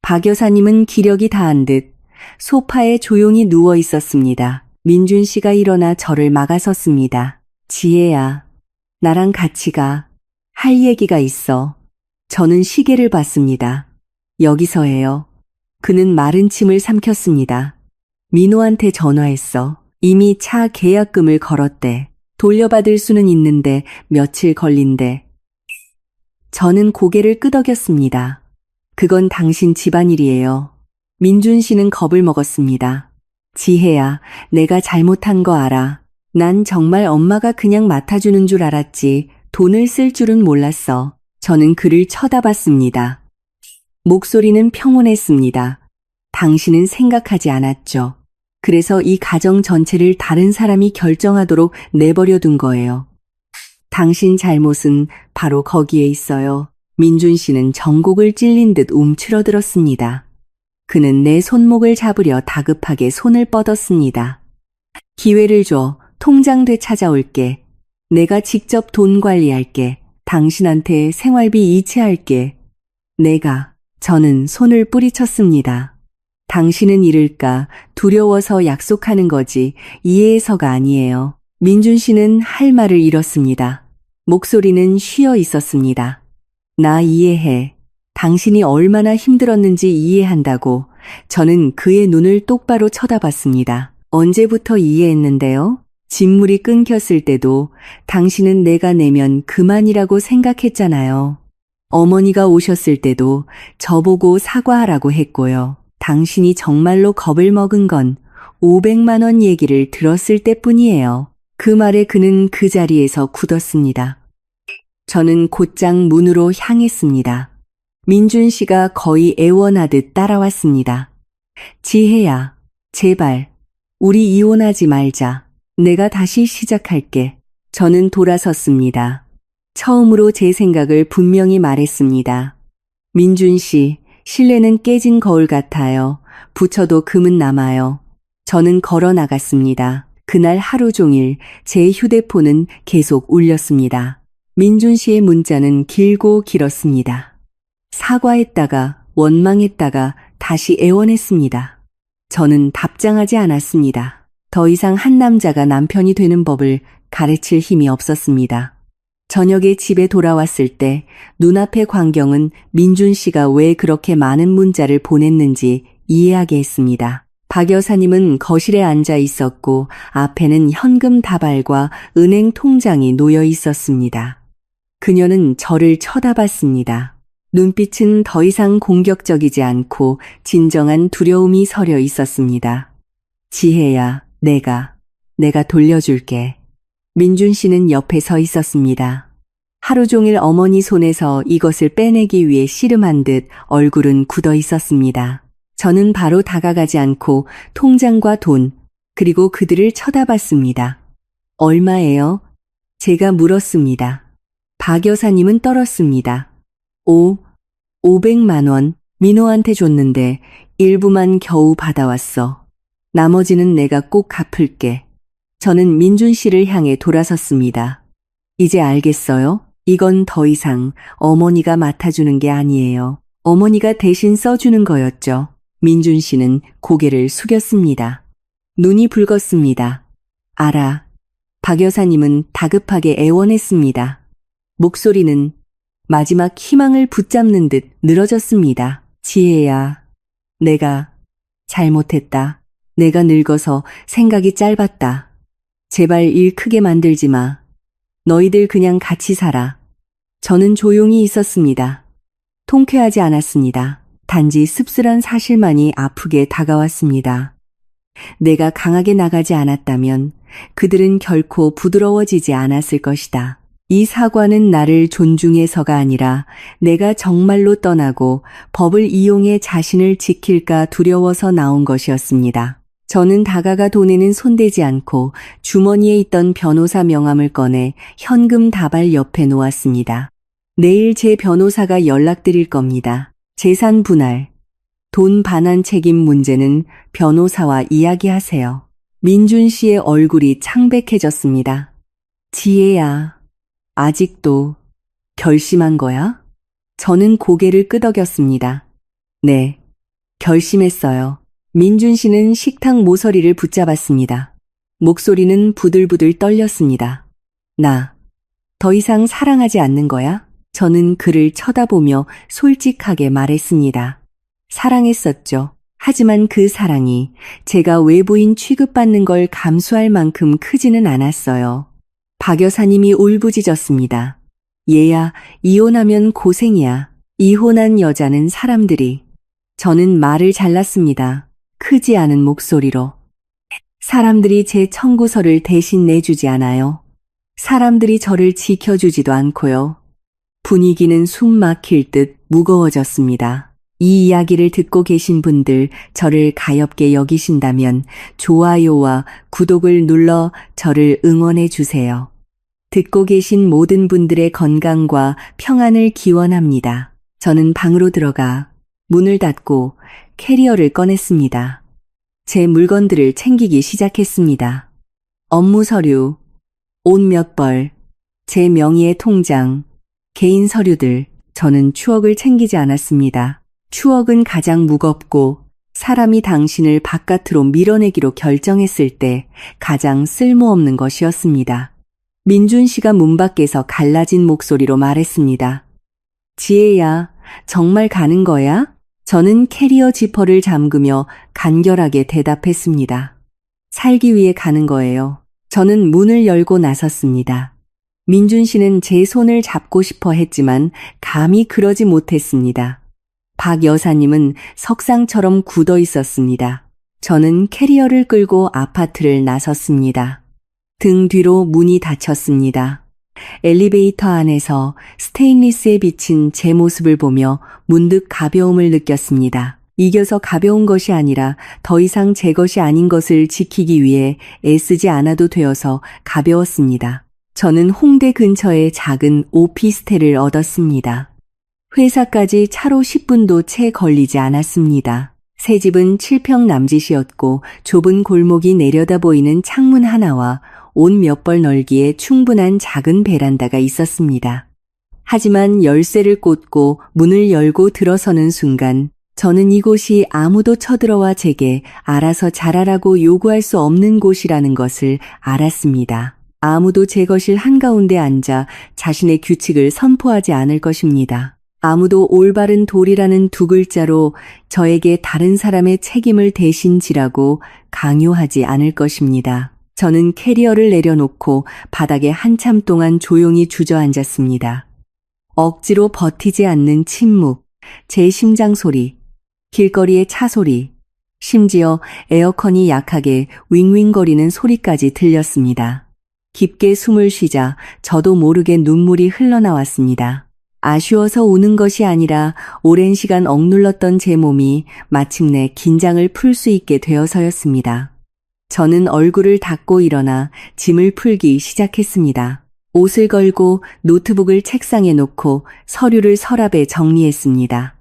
박 여사님은 기력이 다한 듯 소파에 조용히 누워 있었습니다. 민준 씨가 일어나 저를 막아섰습니다. 지혜야, 나랑 같이 가. 할 얘기가 있어. 저는 시계를 봤습니다. 여기서예요. 그는 마른 침을 삼켰습니다. 민호한테 전화했어. 이미 차 계약금을 걸었대. 돌려받을 수는 있는데 며칠 걸린대. 저는 고개를 끄덕였습니다. 그건 당신 집안일이에요. 민준 씨는 겁을 먹었습니다. 지혜야, 내가 잘못한 거 알아. 난 정말 엄마가 그냥 맡아주는 줄 알았지 돈을 쓸 줄은 몰랐어. 저는 그를 쳐다봤습니다. 목소리는 평온했습니다. 당신은 생각하지 않았죠. 그래서 이 가정 전체를 다른 사람이 결정하도록 내버려 둔 거예요. 당신 잘못은 바로 거기에 있어요. 민준 씨는 전곡을 찔린 듯 움츠러들었습니다. 그는 내 손목을 잡으려 다급하게 손을 뻗었습니다. 기회를 줘. 통장 되찾아올게. 내가 직접 돈 관리할게. 당신한테 생활비 이체할게. 저는 손을 뿌리쳤습니다. 당신은 잃을까 두려워서 약속하는 거지 이해해서가 아니에요. 민준 씨는 할 말을 잃었습니다. 목소리는 쉬어 있었습니다. 나 이해해. 당신이 얼마나 힘들었는지 이해한다고. 저는 그의 눈을 똑바로 쳐다봤습니다. 언제부터 이해했는데요? 진물이 끊겼을 때도 당신은 내가 내면 그만이라고 생각했잖아요. 어머니가 오셨을 때도 저보고 사과하라고 했고요. 당신이 정말로 겁을 먹은 건 500만 원 얘기를 들었을 때뿐이에요. 그 말에 그는 그 자리에서 굳었습니다. 저는 곧장 문으로 향했습니다. 민준 씨가 거의 애원하듯 따라왔습니다. 지혜야, 제발, 우리 이혼하지 말자. 내가 다시 시작할게. 저는 돌아섰습니다. 처음으로 제 생각을 분명히 말했습니다. 민준 씨, 실내는 깨진 거울 같아요. 붙여도 금은 남아요. 저는 걸어 나갔습니다. 그날 하루 종일 제 휴대폰은 계속 울렸습니다. 민준 씨의 문자는 길고 길었습니다. 사과했다가 원망했다가 다시 애원했습니다. 저는 답장하지 않았습니다. 더 이상 한 남자가 남편이 되는 법을 가르칠 힘이 없었습니다. 저녁에 집에 돌아왔을 때 눈앞의 광경은 민준 씨가 왜 그렇게 많은 문자를 보냈는지 이해하게 했습니다. 박 여사님은 거실에 앉아 있었고 앞에는 현금 다발과 은행 통장이 놓여 있었습니다. 그녀는 저를 쳐다봤습니다. 눈빛은 더 이상 공격적이지 않고 진정한 두려움이 서려 있었습니다. 지혜야, 내가 돌려줄게. 민준 씨는 옆에 서 있었습니다. 하루 종일 어머니 손에서 이것을 빼내기 위해 씨름한 듯 얼굴은 굳어 있었습니다. 저는 바로 다가가지 않고 통장과 돈, 그리고 그들을 쳐다봤습니다. 얼마예요? 제가 물었습니다. 박 여사님은 떨었습니다. 500만 원 민호한테 줬는데 일부만 겨우 받아왔어. 나머지는 내가 꼭 갚을게. 저는 민준 씨를 향해 돌아섰습니다. 이제 알겠어요? 이건 더 이상 어머니가 맡아주는 게 아니에요. 어머니가 대신 써주는 거였죠. 민준 씨는 고개를 숙였습니다. 눈이 붉었습니다. 알아. 박 여사님은 다급하게 애원했습니다. 목소리는 마지막 희망을 붙잡는 듯 늘어졌습니다. 지혜야, 내가 잘못했다. 내가 늙어서 생각이 짧았다. 제발 일 크게 만들지 마. 너희들 그냥 같이 살아. 저는 조용히 있었습니다. 통쾌하지 않았습니다. 단지 씁쓸한 사실만이 아프게 다가왔습니다. 내가 강하게 나가지 않았다면 그들은 결코 부드러워지지 않았을 것이다. 이 사과는 나를 존중해서가 아니라 내가 정말로 떠나고 법을 이용해 자신을 지킬까 두려워서 나온 것이었습니다. 저는 다가가 돈에는 손대지 않고 주머니에 있던 변호사 명함을 꺼내 현금 다발 옆에 놓았습니다. 내일 제 변호사가 연락드릴 겁니다. 재산 분할, 돈 반환 책임 문제는 변호사와 이야기하세요. 민준 씨의 얼굴이 창백해졌습니다. 지혜야, 아직도 결심한 거야? 저는 고개를 끄덕였습니다. 네, 결심했어요. 민준 씨는 식탁 모서리를 붙잡았습니다. 목소리는 부들부들 떨렸습니다. 나, 더 이상 사랑하지 않는 거야? 저는 그를 쳐다보며 솔직하게 말했습니다. 사랑했었죠. 하지만 그 사랑이 제가 외부인 취급받는 걸 감수할 만큼 크지는 않았어요. 박 여사님이 울부짖었습니다. 얘야, 이혼하면 고생이야. 이혼한 여자는 사람들이. 저는 말을 잘랐습니다. 크지 않은 목소리로. 사람들이 제 청구서를 대신 내주지 않아요. 사람들이 저를 지켜주지도 않고요. 분위기는 숨 막힐 듯 무거워졌습니다. 이 이야기를 듣고 계신 분들 저를 가엽게 여기신다면 좋아요와 구독을 눌러 저를 응원해 주세요. 듣고 계신 모든 분들의 건강과 평안을 기원합니다. 저는 방으로 들어가 문을 닫고 캐리어를 꺼냈습니다. 제 물건들을 챙기기 시작했습니다. 업무 서류, 옷 몇 벌, 제 명의의 통장, 개인 서류들, 저는 추억을 챙기지 않았습니다. 추억은 가장 무겁고 사람이 당신을 바깥으로 밀어내기로 결정했을 때 가장 쓸모없는 것이었습니다. 민준 씨가 문 밖에서 갈라진 목소리로 말했습니다. 지혜야, 정말 가는 거야? 저는 캐리어 지퍼를 잠그며 간결하게 대답했습니다. 살기 위해 가는 거예요. 저는 문을 열고 나섰습니다. 민준 씨는 제 손을 잡고 싶어 했지만 감히 그러지 못했습니다. 박 여사님은 석상처럼 굳어 있었습니다. 저는 캐리어를 끌고 아파트를 나섰습니다. 등 뒤로 문이 닫혔습니다. 엘리베이터 안에서 스테인리스에 비친 제 모습을 보며 문득 가벼움을 느꼈습니다. 이겨서 가벼운 것이 아니라 더 이상 제 것이 아닌 것을 지키기 위해 애쓰지 않아도 되어서 가벼웠습니다. 저는 홍대 근처에 작은 오피스텔을 얻었습니다. 회사까지 차로 10분도 채 걸리지 않았습니다. 새 집은 7평 남짓이었고 좁은 골목이 내려다 보이는 창문 하나와 옷 몇 벌 넓기에 충분한 작은 베란다가 있었습니다. 하지만 열쇠를 꽂고 문을 열고 들어서는 순간 저는 이곳이 아무도 쳐들어와 제게 알아서 잘하라고 요구할 수 없는 곳이라는 것을 알았습니다. 아무도 제 거실 한가운데 앉아 자신의 규칙을 선포하지 않을 것입니다. 아무도 올바른 도리라는 두 글자로 저에게 다른 사람의 책임을 대신 지라고 강요하지 않을 것입니다. 저는 캐리어를 내려놓고 바닥에 한참 동안 조용히 주저앉았습니다. 억지로 버티지 않는 침묵, 제 심장 소리, 길거리의 차 소리, 심지어 에어컨이 약하게 윙윙거리는 소리까지 들렸습니다. 깊게 숨을 쉬자 저도 모르게 눈물이 흘러나왔습니다. 아쉬워서 우는 것이 아니라 오랜 시간 억눌렀던 제 몸이 마침내 긴장을 풀 수 있게 되어서였습니다. 저는 얼굴을 닦고 일어나 짐을 풀기 시작했습니다. 옷을 걸고 노트북을 책상에 놓고 서류를 서랍에 정리했습니다.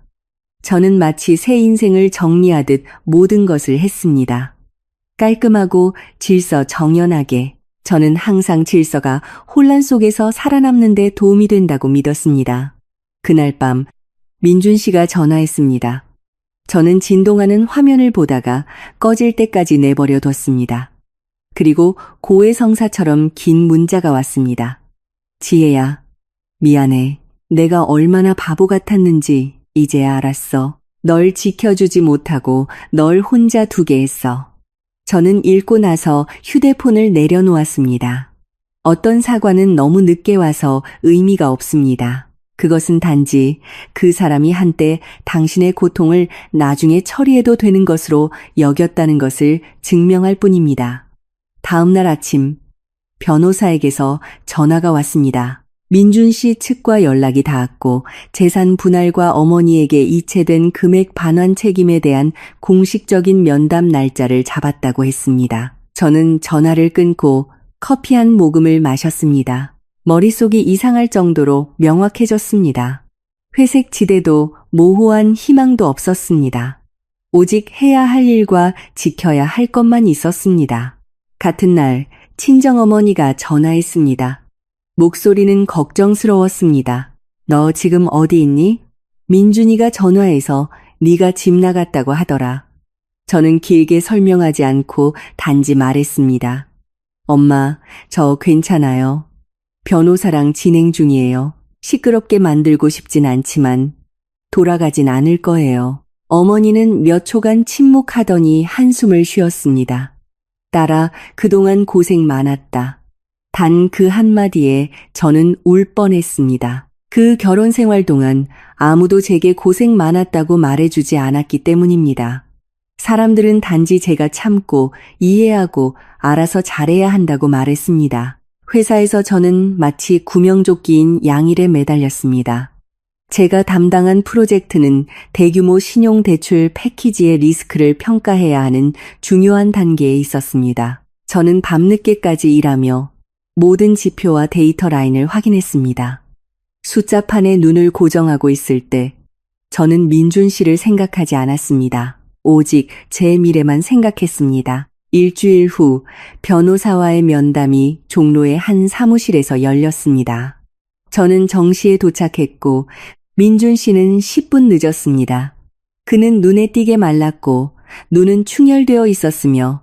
저는 마치 새 인생을 정리하듯 모든 것을 했습니다. 깔끔하고 질서 정연하게. 저는 항상 질서가 혼란 속에서 살아남는 데 도움이 된다고 믿었습니다. 그날 밤 민준 씨가 전화했습니다. 저는 진동하는 화면을 보다가 꺼질 때까지 내버려 뒀습니다. 그리고 고해성사처럼 긴 문자가 왔습니다. 지혜야, 미안해. 내가 얼마나 바보 같았는지 이제야 알았어. 널 지켜주지 못하고 널 혼자 두게 했어. 저는 읽고 나서 휴대폰을 내려놓았습니다. 어떤 사과는 너무 늦게 와서 의미가 없습니다. 그것은 단지 그 사람이 한때 당신의 고통을 나중에 처리해도 되는 것으로 여겼다는 것을 증명할 뿐입니다. 다음 날 아침 변호사에게서 전화가 왔습니다. 민준 씨 측과 연락이 닿았고 재산 분할과 어머니에게 이체된 금액 반환 책임에 대한 공식적인 면담 날짜를 잡았다고 했습니다. 저는 전화를 끊고 커피 한 모금을 마셨습니다. 머릿속이 이상할 정도로 명확해졌습니다. 회색 지대도 모호한 희망도 없었습니다. 오직 해야 할 일과 지켜야 할 것만 있었습니다. 같은 날 친정어머니가 전화했습니다. 목소리는 걱정스러웠습니다. 너 지금 어디 있니? 민준이가 전화해서 네가 집 나갔다고 하더라. 저는 길게 설명하지 않고 단지 말했습니다. 엄마, 저 괜찮아요. 변호사랑 진행 중이에요. 시끄럽게 만들고 싶진 않지만 돌아가진 않을 거예요. 어머니는 몇 초간 침묵하더니 한숨을 쉬었습니다. 딸아, 그동안 고생 많았다. 단 그 한마디에 저는 울 뻔했습니다. 그 결혼 생활 동안 아무도 제게 고생 많았다고 말해주지 않았기 때문입니다. 사람들은 단지 제가 참고 이해하고 알아서 잘해야 한다고 말했습니다. 회사에서 저는 마치 구명조끼인 양일에 매달렸습니다. 제가 담당한 프로젝트는 대규모 신용대출 패키지의 리스크를 평가해야 하는 중요한 단계에 있었습니다. 저는 밤늦게까지 일하며 모든 지표와 데이터 라인을 확인했습니다. 숫자판에 눈을 고정하고 있을 때 저는 민준 씨를 생각하지 않았습니다. 오직 제 미래만 생각했습니다. 일주일 후 변호사와의 면담이 종로의 한 사무실에서 열렸습니다. 저는 정시에 도착했고 민준 씨는 10분 늦었습니다. 그는 눈에 띄게 말랐고 눈은 충혈되어 있었으며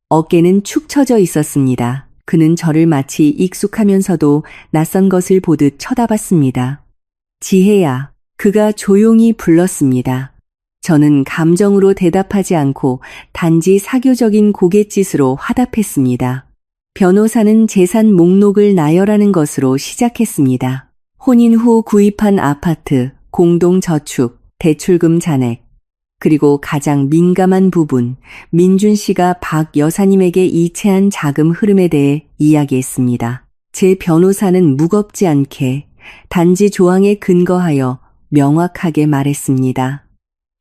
어깨는 축 처져 있었습니다. 그는 저를 마치 익숙하면서도 낯선 것을 보듯 쳐다봤습니다. 지혜야, 그가 조용히 불렀습니다. 저는 감정으로 대답하지 않고 단지 사교적인 고갯짓으로 화답했습니다. 변호사는 재산 목록을 나열하는 것으로 시작했습니다. 혼인 후 구입한 아파트, 공동저축, 대출금 잔액, 그리고 가장 민감한 부분, 민준 씨가 박 여사님에게 이체한 자금 흐름에 대해 이야기했습니다. 제 변호사는 무겁지 않게 단지 조항에 근거하여 명확하게 말했습니다.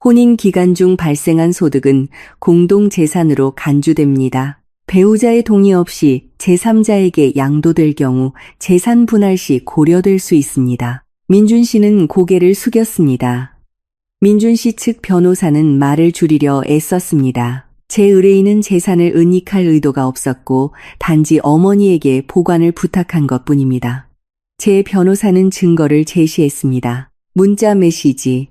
혼인 기간 중 발생한 소득은 공동재산으로 간주됩니다. 배우자의 동의 없이 제3자에게 양도될 경우 재산 분할 시 고려될 수 있습니다. 민준 씨는 고개를 숙였습니다. 민준 씨 측 변호사는 말을 줄이려 애썼습니다. 제 의뢰인은 재산을 은닉할 의도가 없었고 단지 어머니에게 보관을 부탁한 것뿐입니다. 제 변호사는 증거를 제시했습니다. 문자 메시지,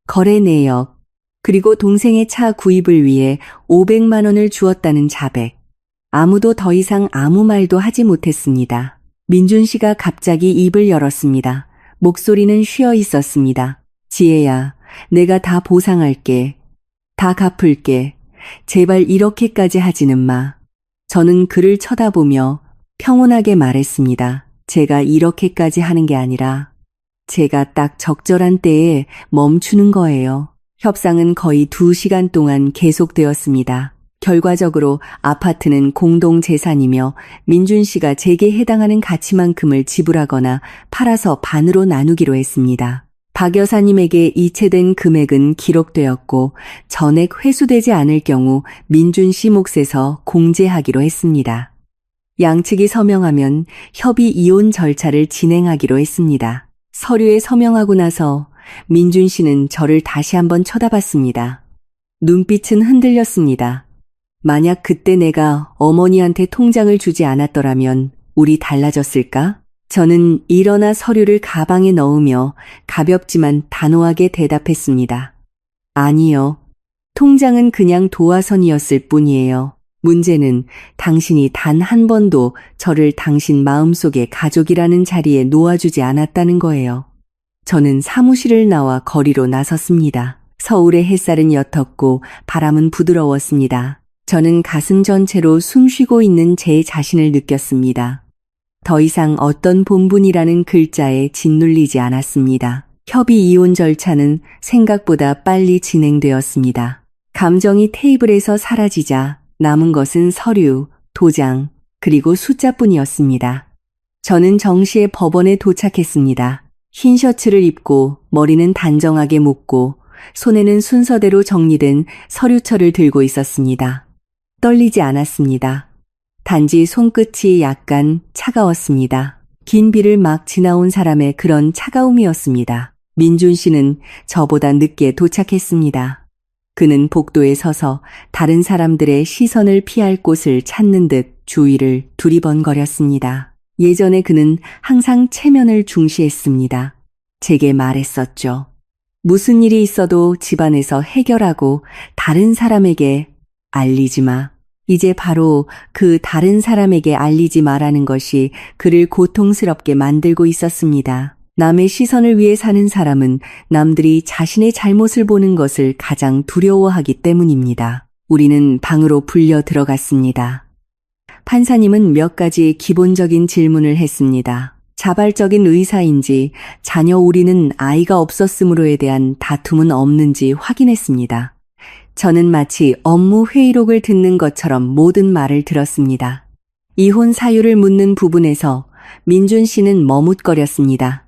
거래 내역, 그리고 동생의 차 구입을 위해 500만 원을 주었다는 자백. 아무도 더 이상 아무 말도 하지 못했습니다. 민준 씨가 갑자기 입을 열었습니다. 목소리는 쉬어 있었습니다. 지혜야, 내가 다 보상할게. 다 갚을게. 제발 이렇게까지 하지는 마. 저는 그를 쳐다보며 평온하게 말했습니다. 제가 이렇게까지 하는 게 아니라 제가 딱 적절한 때에 멈추는 거예요. 협상은 거의 2시간 동안 계속되었습니다. 결과적으로 아파트는 공동재산이며 민준 씨가 제게 해당하는 가치만큼을 지불하거나 팔아서 반으로 나누기로 했습니다. 박 여사님에게 이체된 금액은 기록되었고 전액 회수되지 않을 경우 민준 씨 몫에서 공제하기로 했습니다. 양측이 서명하면 협의 이혼 절차를 진행하기로 했습니다. 서류에 서명하고 나서 민준 씨는 저를 다시 한번 쳐다봤습니다. 눈빛은 흔들렸습니다. 만약 그때 내가 어머니한테 통장을 주지 않았더라면 우리 달라졌을까? 저는 일어나 서류를 가방에 넣으며 가볍지만 단호하게 대답했습니다. 아니요. 통장은 그냥 도화선이었을 뿐이에요. 문제는 당신이 단 한 번도 저를 당신 마음속에 가족이라는 자리에 놓아주지 않았다는 거예요. 저는 사무실을 나와 거리로 나섰습니다. 서울의 햇살은 옅었고 바람은 부드러웠습니다. 저는 가슴 전체로 숨쉬고 있는 제 자신을 느꼈습니다. 더 이상 어떤 본분이라는 글자에 짓눌리지 않았습니다. 협의 이혼 절차는 생각보다 빨리 진행되었습니다. 감정이 테이블에서 사라지자 남은 것은 서류, 도장, 그리고 숫자뿐이었습니다. 저는 정시에 법원에 도착했습니다. 흰 셔츠를 입고 머리는 단정하게 묶고 손에는 순서대로 정리된 서류철을 들고 있었습니다. 떨리지 않았습니다. 단지 손끝이 약간 차가웠습니다. 긴 비를 막 지나온 사람의 그런 차가움이었습니다. 민준 씨는 저보다 늦게 도착했습니다. 그는 복도에 서서 다른 사람들의 시선을 피할 곳을 찾는 듯 주위를 두리번거렸습니다. 예전에 그는 항상 체면을 중시했습니다. 제게 말했었죠. 무슨 일이 있어도 집안에서 해결하고 다른 사람에게 알리지 마. 이제 바로 그 다른 사람에게 알리지 마라는 것이 그를 고통스럽게 만들고 있었습니다. 남의 시선을 위해 사는 사람은 남들이 자신의 잘못을 보는 것을 가장 두려워하기 때문입니다. 우리는 방으로 불려 들어갔습니다. 판사님은 몇 가지 기본적인 질문을 했습니다. 자발적인 의사인지 자녀 우리는 아이가 없었으므로에 대한 다툼은 없는지 확인했습니다. 저는 마치 업무 회의록을 듣는 것처럼 모든 말을 들었습니다. 이혼 사유를 묻는 부분에서 민준 씨는 머뭇거렸습니다.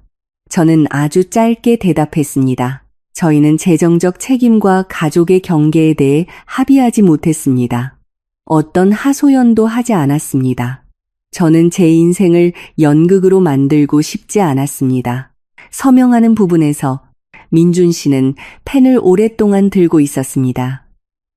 저는 아주 짧게 대답했습니다. 저희는 재정적 책임과 가족의 경계에 대해 합의하지 못했습니다. 어떤 하소연도 하지 않았습니다. 저는 제 인생을 연극으로 만들고 싶지 않았습니다. 서명하는 부분에서 민준 씨는 펜을 오랫동안 들고 있었습니다.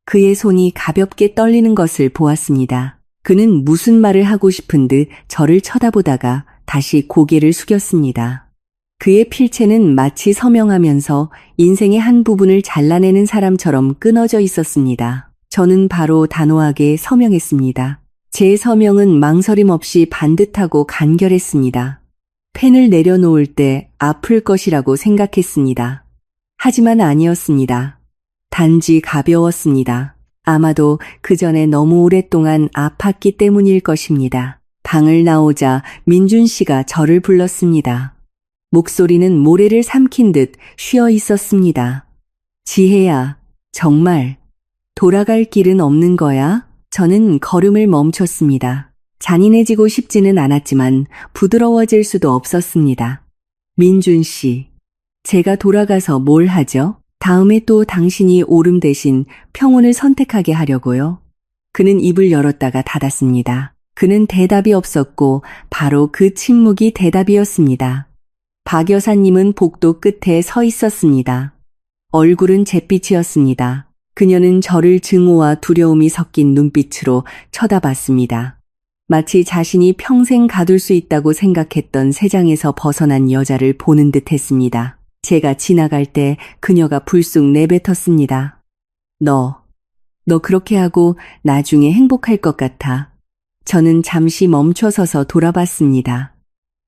그의 손이 가볍게 떨리는 것을 보았습니다. 그는 무슨 말을 하고 싶은 듯 저를 쳐다보다가 다시 고개를 숙였습니다. 그의 필체는 마치 서명하면서 인생의 한 부분을 잘라내는 사람처럼 끊어져 있었습니다. 저는 바로 단호하게 서명했습니다. 제 서명은 망설임 없이 반듯하고 간결했습니다. 펜을 내려놓을 때 아플 것이라고 생각했습니다. 하지만 아니었습니다. 단지 가벼웠습니다. 아마도 그 전에 너무 오랫동안 아팠기 때문일 것입니다. 방을 나오자 민준 씨가 저를 불렀습니다. 목소리는 모래를 삼킨 듯 쉬어 있었습니다. 지혜야, 정말 돌아갈 길은 없는 거야? 저는 걸음을 멈췄습니다. 잔인해지고 싶지는 않았지만 부드러워질 수도 없었습니다. 민준 씨, 제가 돌아가서 뭘 하죠? 다음에 또 당신이 옳음 대신 평온을 선택하게 하려고요. 그는 입을 열었다가 닫았습니다. 그는 대답이 없었고 바로 그 침묵이 대답이었습니다. 박 여사님은 복도 끝에 서 있었습니다. 얼굴은 잿빛이었습니다. 그녀는 저를 증오와 두려움이 섞인 눈빛으로 쳐다봤습니다. 마치 자신이 평생 가둘 수 있다고 생각했던 세상에서 벗어난 여자를 보는 듯 했습니다. 제가 지나갈 때 그녀가 불쑥 내뱉었습니다. 너 그렇게 하고 나중에 행복할 것 같아. 저는 잠시 멈춰서서 돌아봤습니다.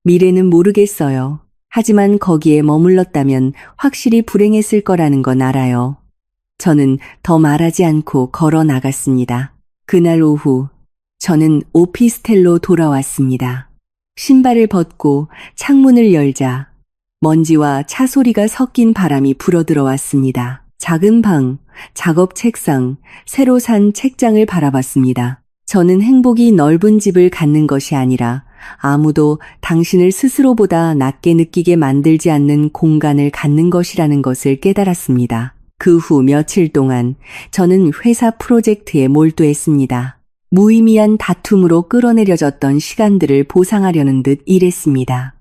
미래는 모르겠어요. 하지만 거기에 머물렀다면 확실히 불행했을 거라는 건 알아요. 저는 더 말하지 않고 걸어 나갔습니다. 그날 오후 저는 오피스텔로 돌아왔습니다. 신발을 벗고 창문을 열자 먼지와 차 소리가 섞인 바람이 불어들어왔습니다. 작은 방, 작업 책상, 새로 산 책장을 바라봤습니다. 저는 행복이 넓은 집을 갖는 것이 아니라 아무도 당신을 스스로보다 낮게 느끼게 만들지 않는 공간을 갖는 것이라는 것을 깨달았습니다. 그 후 며칠 동안 저는 회사 프로젝트에 몰두했습니다. 무의미한 다툼으로 끌어내려졌던 시간들을 보상하려는 듯 일했습니다.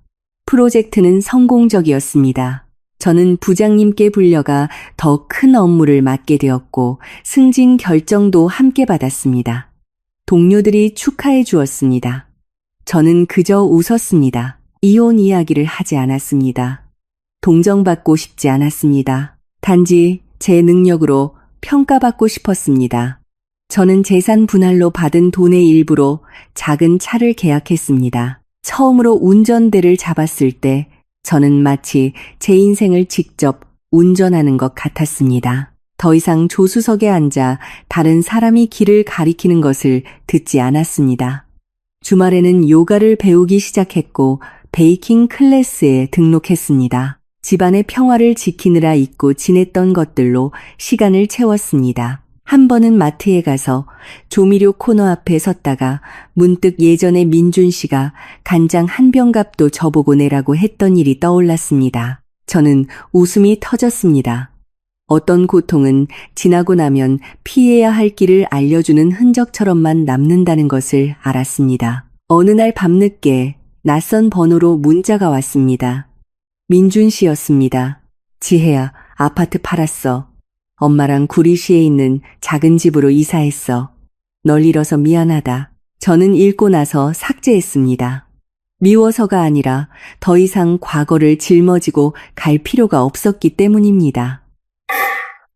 프로젝트는 성공적이었습니다. 저는 부장님께 불려가 더 큰 업무를 맡게 되었고 승진 결정도 함께 받았습니다. 동료들이 축하해 주었습니다. 저는 그저 웃었습니다. 이혼 이야기를 하지 않았습니다. 동정받고 싶지 않았습니다. 단지 제 능력으로 평가받고 싶었습니다. 저는 재산 분할로 받은 돈의 일부로 작은 차를 계약했습니다. 처음으로 운전대를 잡았을 때 저는 마치 제 인생을 직접 운전하는 것 같았습니다. 더 이상 조수석에 앉아 다른 사람이 길을 가리키는 것을 듣지 않았습니다. 주말에는 요가를 배우기 시작했고 베이킹 클래스에 등록했습니다. 집안의 평화를 지키느라 잊고 지냈던 것들로 시간을 채웠습니다. 한 번은 마트에 가서 조미료 코너 앞에 섰다가 문득 예전에 민준 씨가 간장 한 병값도 저보고 내라고 했던 일이 떠올랐습니다. 저는 웃음이 터졌습니다. 어떤 고통은 지나고 나면 피해야 할 길을 알려주는 흔적처럼만 남는다는 것을 알았습니다. 어느 날 밤늦게 낯선 번호로 문자가 왔습니다. 민준 씨였습니다. 지혜야, 아파트 팔았어. 엄마랑 구리시에 있는 작은 집으로 이사했어. 널 잃어서 미안하다. 저는 읽고 나서 삭제했습니다. 미워서가 아니라 더 이상 과거를 짊어지고 갈 필요가 없었기 때문입니다.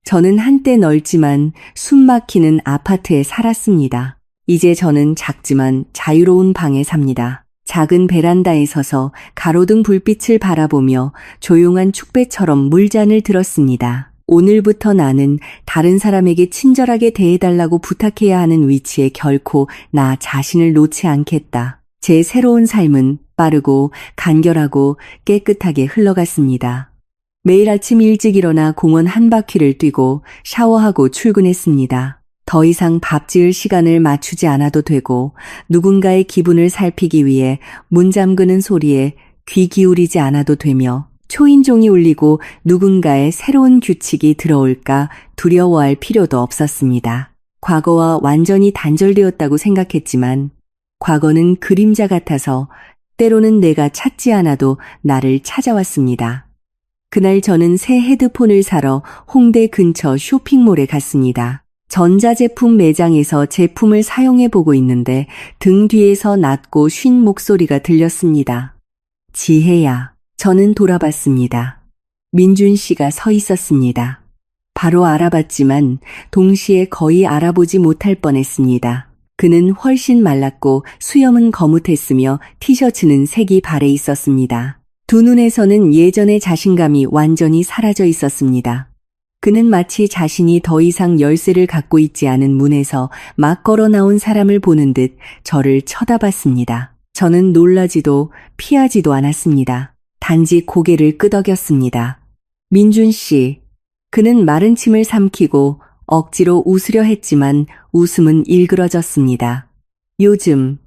저는 한때 넓지만 숨막히는 아파트에 살았습니다. 이제 저는 작지만 자유로운 방에 삽니다. 작은 베란다에 서서 가로등 불빛을 바라보며 조용한 축배처럼 물잔을 들었습니다. 오늘부터 나는 다른 사람에게 친절하게 대해달라고 부탁해야 하는 위치에 결코 나 자신을 놓지 않겠다. 제 새로운 삶은 빠르고 간결하고 깨끗하게 흘러갔습니다. 매일 아침 일찍 일어나 공원 한 바퀴를 뛰고 샤워하고 출근했습니다. 더 이상 밥 지을 시간을 맞추지 않아도 되고 누군가의 기분을 살피기 위해 문 잠그는 소리에 귀 기울이지 않아도 되며 초인종이 울리고 누군가의 새로운 규칙이 들어올까 두려워할 필요도 없었습니다. 과거와 완전히 단절되었다고 생각했지만 과거는 그림자 같아서 때로는 내가 찾지 않아도 나를 찾아왔습니다. 그날 저는 새 헤드폰을 사러 홍대 근처 쇼핑몰에 갔습니다. 전자제품 매장에서 제품을 사용해 보고 있는데 등 뒤에서 낮고 쉰 목소리가 들렸습니다. 지혜야. 저는 돌아봤습니다. 민준 씨가 서 있었습니다. 바로 알아봤지만 동시에 거의 알아보지 못할 뻔했습니다. 그는 훨씬 말랐고 수염은 거뭇했으며 티셔츠는 색이 발해 있었습니다. 두 눈에서는 예전의 자신감이 완전히 사라져 있었습니다. 그는 마치 자신이 더 이상 열쇠를 갖고 있지 않은 문에서 막 걸어 나온 사람을 보는 듯 저를 쳐다봤습니다. 저는 놀라지도 피하지도 않았습니다. 단지 고개를 끄덕였습니다. 민준 씨. 그는 마른 침을 삼키고 억지로 웃으려 했지만 웃음은 일그러졌습니다. 요즘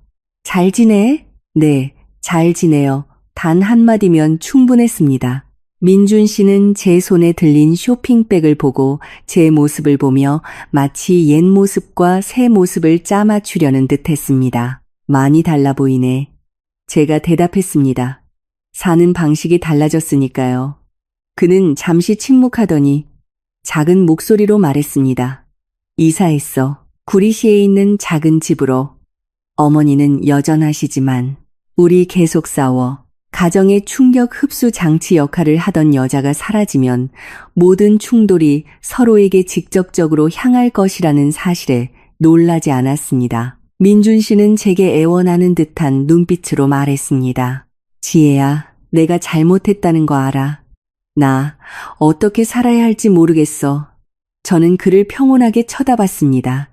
잘 지내? 네, 잘 지내요. 단 한마디면 충분했습니다. 민준 씨는 제 손에 들린 쇼핑백을 보고 제 모습을 보며 마치 옛 모습과 새 모습을 짜맞추려는 듯 했습니다. 많이 달라 보이네. 제가 대답했습니다. 사는 방식이 달라졌으니까요. 그는 잠시 침묵하더니 작은 목소리로 말했습니다. 이사했어. 구리시에 있는 작은 집으로. 어머니는 여전하시지만 우리 계속 싸워. 가정의 충격 흡수 장치 역할을 하던 여자가 사라지면 모든 충돌이 서로에게 직접적으로 향할 것이라는 사실에 놀라지 않았습니다. 민준 씨는 제게 애원하는 듯한 눈빛으로 말했습니다. 지혜야, 내가 잘못했다는 거 알아. 나 어떻게 살아야 할지 모르겠어. 저는 그를 평온하게 쳐다봤습니다.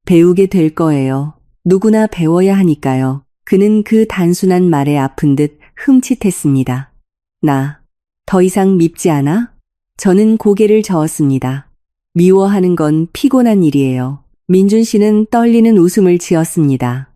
배우게 될 거예요. 누구나 배워야 하니까요. 그는 그 단순한 말에 아픈 듯 흠칫했습니다. 나 더 이상 밉지 않아? 저는 고개를 저었습니다. 미워하는 건 피곤한 일이에요. 민준 씨는 떨리는 웃음을 지었습니다.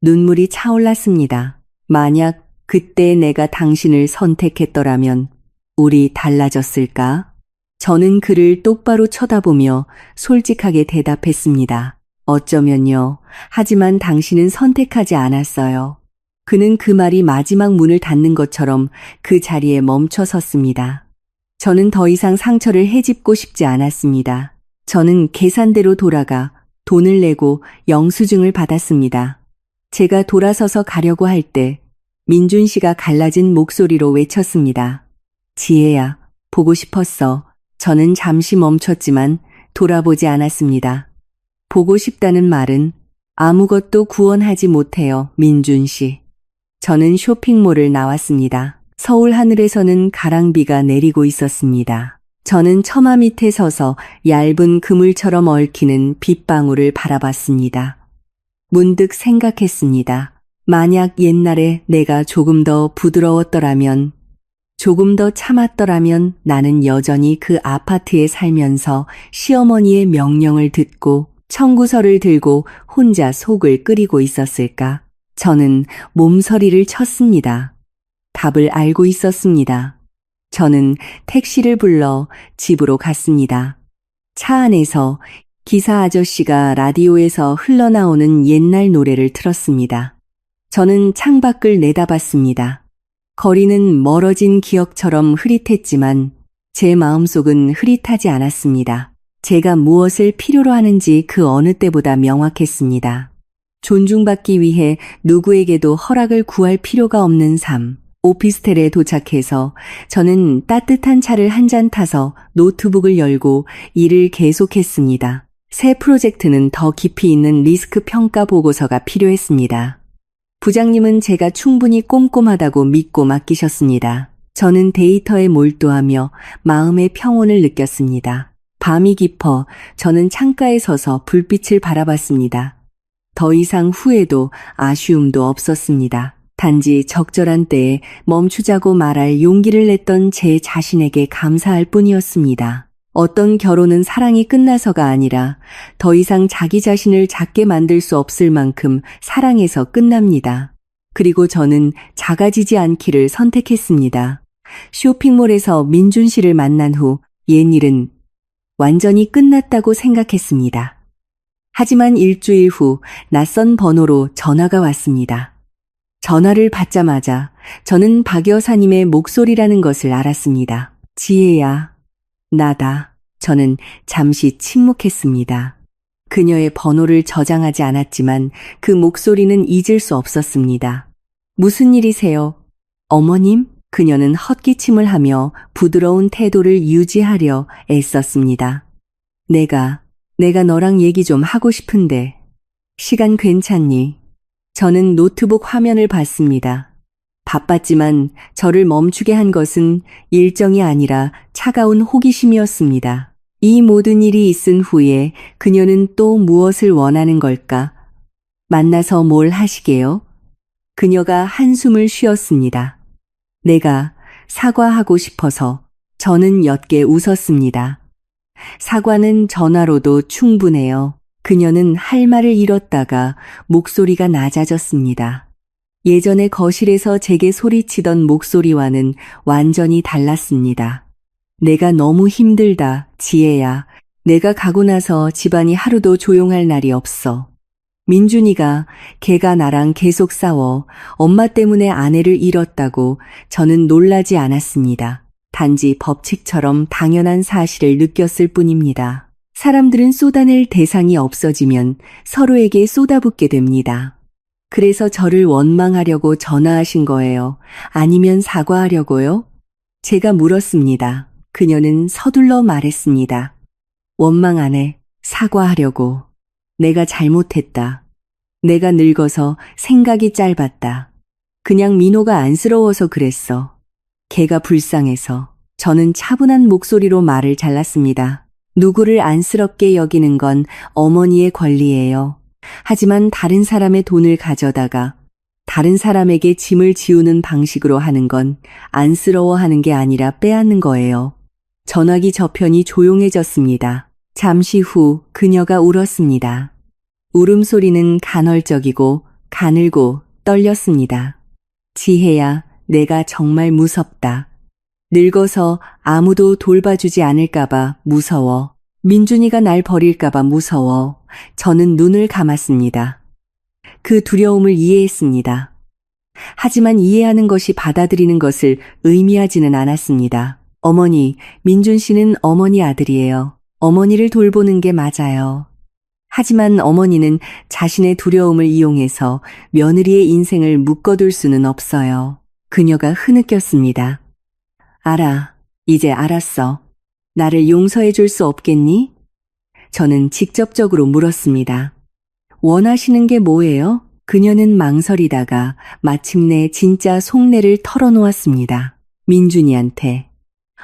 눈물이 차올랐습니다. 만약 그때 내가 당신을 선택했더라면 우리 달라졌을까? 저는 그를 똑바로 쳐다보며 솔직하게 대답했습니다. 어쩌면요. 하지만 당신은 선택하지 않았어요. 그는 그 말이 마지막 문을 닫는 것처럼 그 자리에 멈춰 섰습니다. 저는 더 이상 상처를 헤집고 싶지 않았습니다. 저는 계산대로 돌아가 돈을 내고 영수증을 받았습니다. 제가 돌아서서 가려고 할 때 민준 씨가 갈라진 목소리로 외쳤습니다. 지혜야, 보고 싶었어. 저는 잠시 멈췄지만 돌아보지 않았습니다. 보고 싶다는 말은 아무것도 구원하지 못해요, 민준 씨. 저는 쇼핑몰을 나왔습니다. 서울 하늘에서는 가랑비가 내리고 있었습니다. 저는 처마 밑에 서서 얇은 그물처럼 얽히는 빗방울을 바라봤습니다. 문득 생각했습니다. 만약 옛날에 내가 조금 더 부드러웠더라면, 조금 더 참았더라면 나는 여전히 그 아파트에 살면서 시어머니의 명령을 듣고 청구서를 들고 혼자 속을 끓이고 있었을까? 저는 몸서리를 쳤습니다. 답을 알고 있었습니다. 저는 택시를 불러 집으로 갔습니다. 차 안에서 기사 아저씨가 라디오에서 흘러나오는 옛날 노래를 틀었습니다. 저는 창밖을 내다봤습니다. 거리는 멀어진 기억처럼 흐릿했지만 제 마음속은 흐릿하지 않았습니다. 제가 무엇을 필요로 하는지 그 어느 때보다 명확했습니다. 존중받기 위해 누구에게도 허락을 구할 필요가 없는 삶. 오피스텔에 도착해서 저는 따뜻한 차를 한 잔 타서 노트북을 열고 일을 계속했습니다. 새 프로젝트는 더 깊이 있는 리스크 평가 보고서가 필요했습니다. 부장님은 제가 충분히 꼼꼼하다고 믿고 맡기셨습니다. 저는 데이터에 몰두하며 마음의 평온을 느꼈습니다. 밤이 깊어 저는 창가에 서서 불빛을 바라봤습니다. 더 이상 후회도 아쉬움도 없었습니다. 단지 적절한 때에 멈추자고 말할 용기를 냈던 제 자신에게 감사할 뿐이었습니다. 어떤 결혼은 사랑이 끝나서가 아니라 더 이상 자기 자신을 작게 만들 수 없을 만큼 사랑해서 끝납니다. 그리고 저는 작아지지 않기를 선택했습니다. 쇼핑몰에서 민준 씨를 만난 후 옛일은 완전히 끝났다고 생각했습니다. 하지만 일주일 후 낯선 번호로 전화가 왔습니다. 전화를 받자마자 저는 박 여사님의 목소리라는 것을 알았습니다. 지혜야, 나다. 저는 잠시 침묵했습니다. 그녀의 번호를 저장하지 않았지만 그 목소리는 잊을 수 없었습니다. 무슨 일이세요? 어머님? 그녀는 헛기침을 하며 부드러운 태도를 유지하려 애썼습니다. 내가 너랑 얘기 좀 하고 싶은데 시간 괜찮니? 저는 노트북 화면을 봤습니다. 바빴지만 저를 멈추게 한 것은 일정이 아니라 차가운 호기심이었습니다. 이 모든 일이 있은 후에 그녀는 또 무엇을 원하는 걸까? 만나서 뭘 하시게요? 그녀가 한숨을 쉬었습니다. 내가 사과하고 싶어서. 저는 옅게 웃었습니다. 사과는 전화로도 충분해요. 그녀는 할 말을 잃었다가 목소리가 낮아졌습니다. 예전에 거실에서 제게 소리치던 목소리와는 완전히 달랐습니다. 내가 너무 힘들다, 지혜야. 내가 가고 나서 집안이 하루도 조용할 날이 없어. 민준이가 걔가 나랑 계속 싸워 엄마 때문에 아내를 잃었다고 저는 놀라지 않았습니다. 단지 법칙처럼 당연한 사실을 느꼈을 뿐입니다. 사람들은 쏟아낼 대상이 없어지면 서로에게 쏟아붓게 됩니다. 그래서 저를 원망하려고 전화하신 거예요? 아니면 사과하려고요? 제가 물었습니다. 그녀는 서둘러 말했습니다. 원망 안 해. 사과하려고. 내가 잘못했다. 내가 늙어서 생각이 짧았다. 그냥 민호가 안쓰러워서 그랬어. 걔가 불쌍해서. 저는 차분한 목소리로 말을 잘랐습니다. 누구를 안쓰럽게 여기는 건 어머니의 권리예요. 하지만 다른 사람의 돈을 가져다가 다른 사람에게 짐을 지우는 방식으로 하는 건 안쓰러워하는 게 아니라 빼앗는 거예요. 전화기 저편이 조용해졌습니다. 잠시 후 그녀가 울었습니다. 울음소리는 간헐적이고 가늘고 떨렸습니다. 지혜야, 내가 정말 무섭다. 늙어서 아무도 돌봐주지 않을까봐 무서워. 민준이가 날 버릴까봐 무서워. 저는 눈을 감았습니다. 그 두려움을 이해했습니다. 하지만 이해하는 것이 받아들이는 것을 의미하지는 않았습니다. 어머니, 민준 씨는 어머니 아들이에요. 어머니를 돌보는 게 맞아요. 하지만 어머니는 자신의 두려움을 이용해서 며느리의 인생을 묶어둘 수는 없어요. 그녀가 흐느꼈습니다. 알아. 이제 알았어. 나를 용서해 줄 수 없겠니? 저는 직접적으로 물었습니다. 원하시는 게 뭐예요? 그녀는 망설이다가 마침내 진짜 속내를 털어놓았습니다. 민준이한테.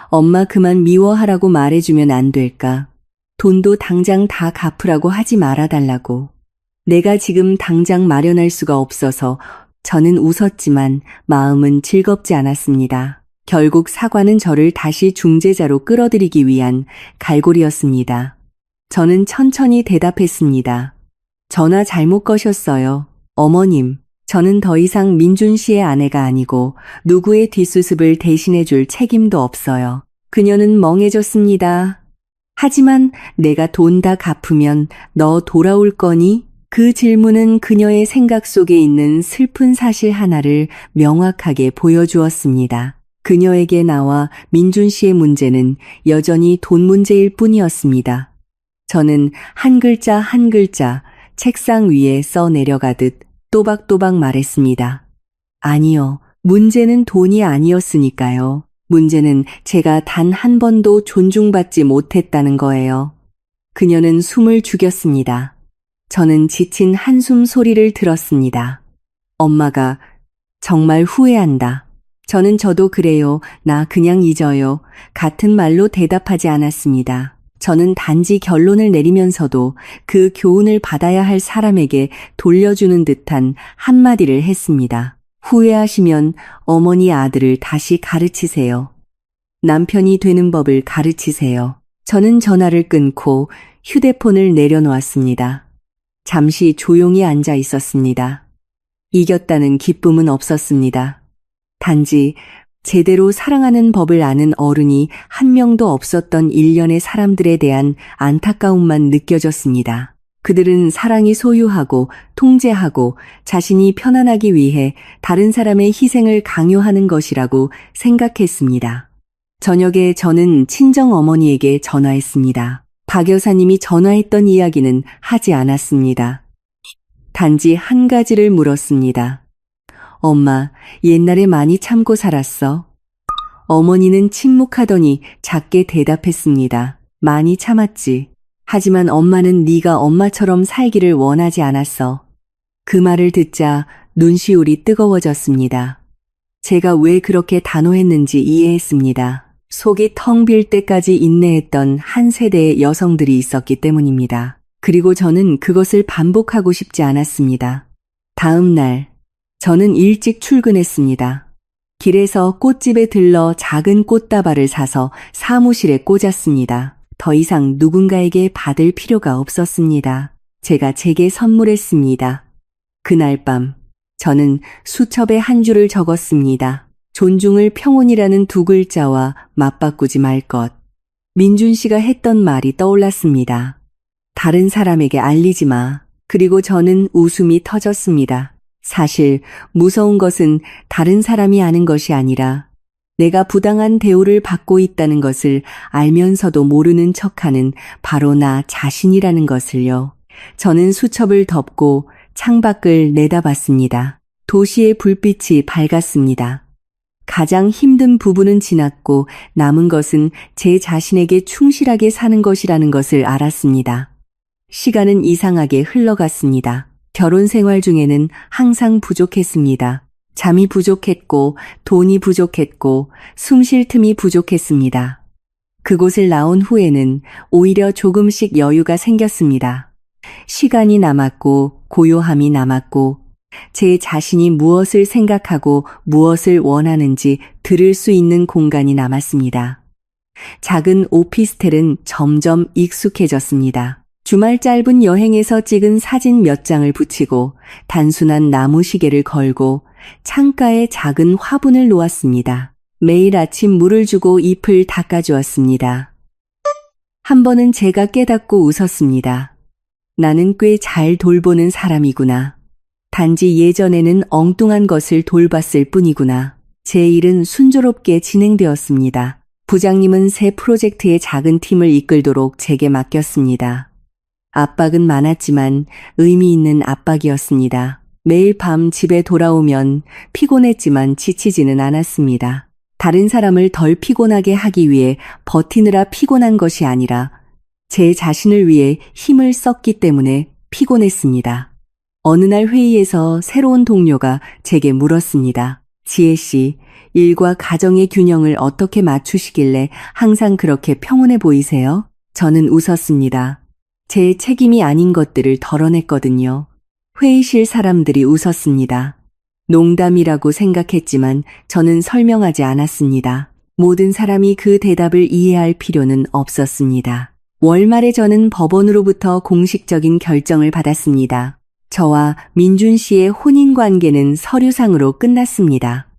엄마 그만 미워하라고 말해주면 안 될까? 돈도 당장 다 갚으라고 하지 말아달라고. 내가 지금 당장 마련할 수가 없어서 저는 웃었지만 마음은 즐겁지 않았습니다. 결국 사과는 저를 다시 중재자로 끌어들이기 위한 갈고리였습니다. 저는 천천히 대답했습니다. 전화 잘못 거셨어요. 어머님, 저는 더 이상 민준 씨의 아내가 아니고 누구의 뒷수습을 대신해줄 책임도 없어요. 그녀는 멍해졌습니다. 하지만 내가 돈 다 갚으면 너 돌아올 거니? 그 질문은 그녀의 생각 속에 있는 슬픈 사실 하나를 명확하게 보여주었습니다. 그녀에게 나와 민준 씨의 문제는 여전히 돈 문제일 뿐이었습니다. 저는 한 글자 한 글자 책상 위에 써 내려가듯 또박또박 말했습니다. 아니요, 문제는 돈이 아니었으니까요. 문제는 제가 단 한 번도 존중받지 못했다는 거예요. 그녀는 숨을 죽였습니다. 저는 지친 한숨 소리를 들었습니다. 엄마가 정말 후회한다. 저도 그래요. 나 그냥 잊어요. 같은 말로 대답하지 않았습니다. 저는 단지 결론을 내리면서도 그 교훈을 받아야 할 사람에게 돌려주는 듯한 한마디를 했습니다. 후회하시면 어머니 아들을 다시 가르치세요. 남편이 되는 법을 가르치세요. 저는 전화를 끊고 휴대폰을 내려놓았습니다. 잠시 조용히 앉아 있었습니다. 이겼다는 기쁨은 없었습니다. 단지 제대로 사랑하는 법을 아는 어른이 한 명도 없었던 일련의 사람들에 대한 안타까움만 느껴졌습니다. 그들은 사랑이 소유하고 통제하고 자신이 편안하기 위해 다른 사람의 희생을 강요하는 것이라고 생각했습니다. 저녁에 저는 친정 어머니에게 전화했습니다. 박 여사님이 전화했던 이야기는 하지 않았습니다. 단지 한 가지를 물었습니다. 엄마, 옛날에 많이 참고 살았어? 어머니는 침묵하더니 작게 대답했습니다. 많이 참았지. 하지만 엄마는 네가 엄마처럼 살기를 원하지 않았어. 그 말을 듣자 눈시울이 뜨거워졌습니다. 제가 왜 그렇게 단호했는지 이해했습니다. 속이 텅 빌 때까지 인내했던 한 세대의 여성들이 있었기 때문입니다. 그리고 저는 그것을 반복하고 싶지 않았습니다. 다음 날, 저는 일찍 출근했습니다. 길에서 꽃집에 들러 작은 꽃다발을 사서 사무실에 꽂았습니다. 더 이상 누군가에게 받을 필요가 없었습니다. 제가 제게 선물했습니다. 그날 밤, 저는 수첩에 한 줄을 적었습니다. 존중을 평온이라는 두 글자와 맞바꾸지 말 것. 민준 씨가 했던 말이 떠올랐습니다. 다른 사람에게 알리지 마. 그리고 저는 웃음이 터졌습니다. 사실 무서운 것은 다른 사람이 아는 것이 아니라 내가 부당한 대우를 받고 있다는 것을 알면서도 모르는 척하는 바로 나 자신이라는 것을요. 저는 수첩을 덮고 창밖을 내다봤습니다. 도시의 불빛이 밝았습니다. 가장 힘든 부분은 지났고 남은 것은 제 자신에게 충실하게 사는 것이라는 것을 알았습니다. 시간은 이상하게 흘러갔습니다. 결혼 생활 중에는 항상 부족했습니다. 잠이 부족했고 돈이 부족했고 숨 쉴 틈이 부족했습니다. 그곳을 나온 후에는 오히려 조금씩 여유가 생겼습니다. 시간이 남았고 고요함이 남았고 제 자신이 무엇을 생각하고 무엇을 원하는지 들을 수 있는 공간이 남았습니다. 작은 오피스텔은 점점 익숙해졌습니다. 주말 짧은 여행에서 찍은 사진 몇 장을 붙이고 단순한 나무 시계를 걸고 창가에 작은 화분을 놓았습니다. 매일 아침 물을 주고 잎을 닦아주었습니다. 한 번은 제가 깨닫고 웃었습니다. 나는 꽤 잘 돌보는 사람이구나. 단지 예전에는 엉뚱한 것을 돌봤을 뿐이구나. 제 일은 순조롭게 진행되었습니다. 부장님은 새 프로젝트의 작은 팀을 이끌도록 제게 맡겼습니다. 압박은 많았지만 의미 있는 압박이었습니다. 매일 밤 집에 돌아오면 피곤했지만 지치지는 않았습니다. 다른 사람을 덜 피곤하게 하기 위해 버티느라 피곤한 것이 아니라 제 자신을 위해 힘을 썼기 때문에 피곤했습니다. 어느 날 회의에서 새로운 동료가 제게 물었습니다. 지혜 씨, 일과 가정의 균형을 어떻게 맞추시길래 항상 그렇게 평온해 보이세요? 저는 웃었습니다. 제 책임이 아닌 것들을 덜어냈거든요. 회의실 사람들이 웃었습니다. 농담이라고 생각했지만 저는 설명하지 않았습니다. 모든 사람이 그 대답을 이해할 필요는 없었습니다. 월말에 저는 법원으로부터 공식적인 결정을 받았습니다. 저와 민준 씨의 혼인 관계는 서류상으로 끝났습니다.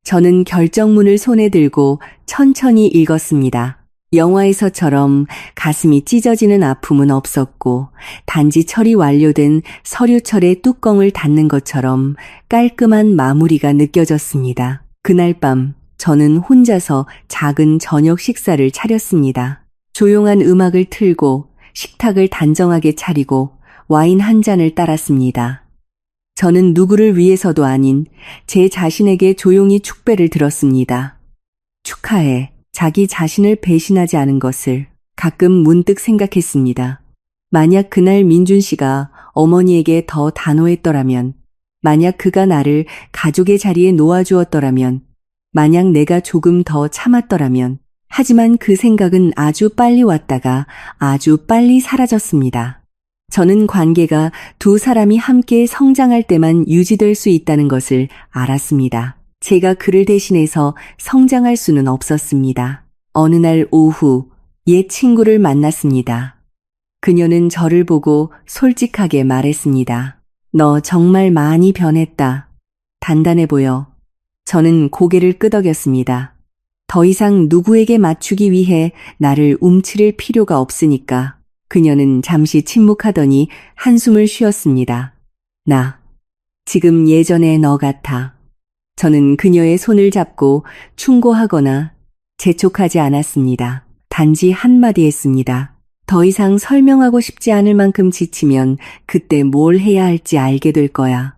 저는 결정문을 손에 들고 천천히 읽었습니다. 영화에서처럼 가슴이 찢어지는 아픔은 없었고 단지 처리 완료된 서류철의 뚜껑을 닫는 것처럼 깔끔한 마무리가 느껴졌습니다. 그날 밤 저는 혼자서 작은 저녁 식사를 차렸습니다. 조용한 음악을 틀고 식탁을 단정하게 차리고 와인 한 잔을 따랐습니다. 저는 누구를 위해서도 아닌 제 자신에게 조용히 축배를 들었습니다. 축하해. 자기 자신을 배신하지 않은 것을 가끔 문득 생각했습니다. 만약 그날 민준 씨가 어머니에게 더 단호했더라면, 만약 그가 나를 가족의 자리에 놓아주었더라면, 만약 내가 조금 더 참았더라면, 하지만 그 생각은 아주 빨리 왔다가 아주 빨리 사라졌습니다. 저는 관계가 두 사람이 함께 성장할 때만 유지될 수 있다는 것을 알았습니다. 제가 그를 대신해서 성장할 수는 없었습니다. 어느 날 오후 옛 친구를 만났습니다. 그녀는 저를 보고 솔직하게 말했습니다. 너 정말 많이 변했다. 단단해 보여. 저는 고개를 끄덕였습니다. 더 이상 누구에게 맞추기 위해 나를 움츠릴 필요가 없으니까. 그녀는 잠시 침묵하더니 한숨을 쉬었습니다. 나 지금 예전의 너 같아. 저는 그녀의 손을 잡고 충고하거나 재촉하지 않았습니다. 단지 한마디 했습니다. 더 이상 설명하고 싶지 않을 만큼 지치면 그때 뭘 해야 할지 알게 될 거야.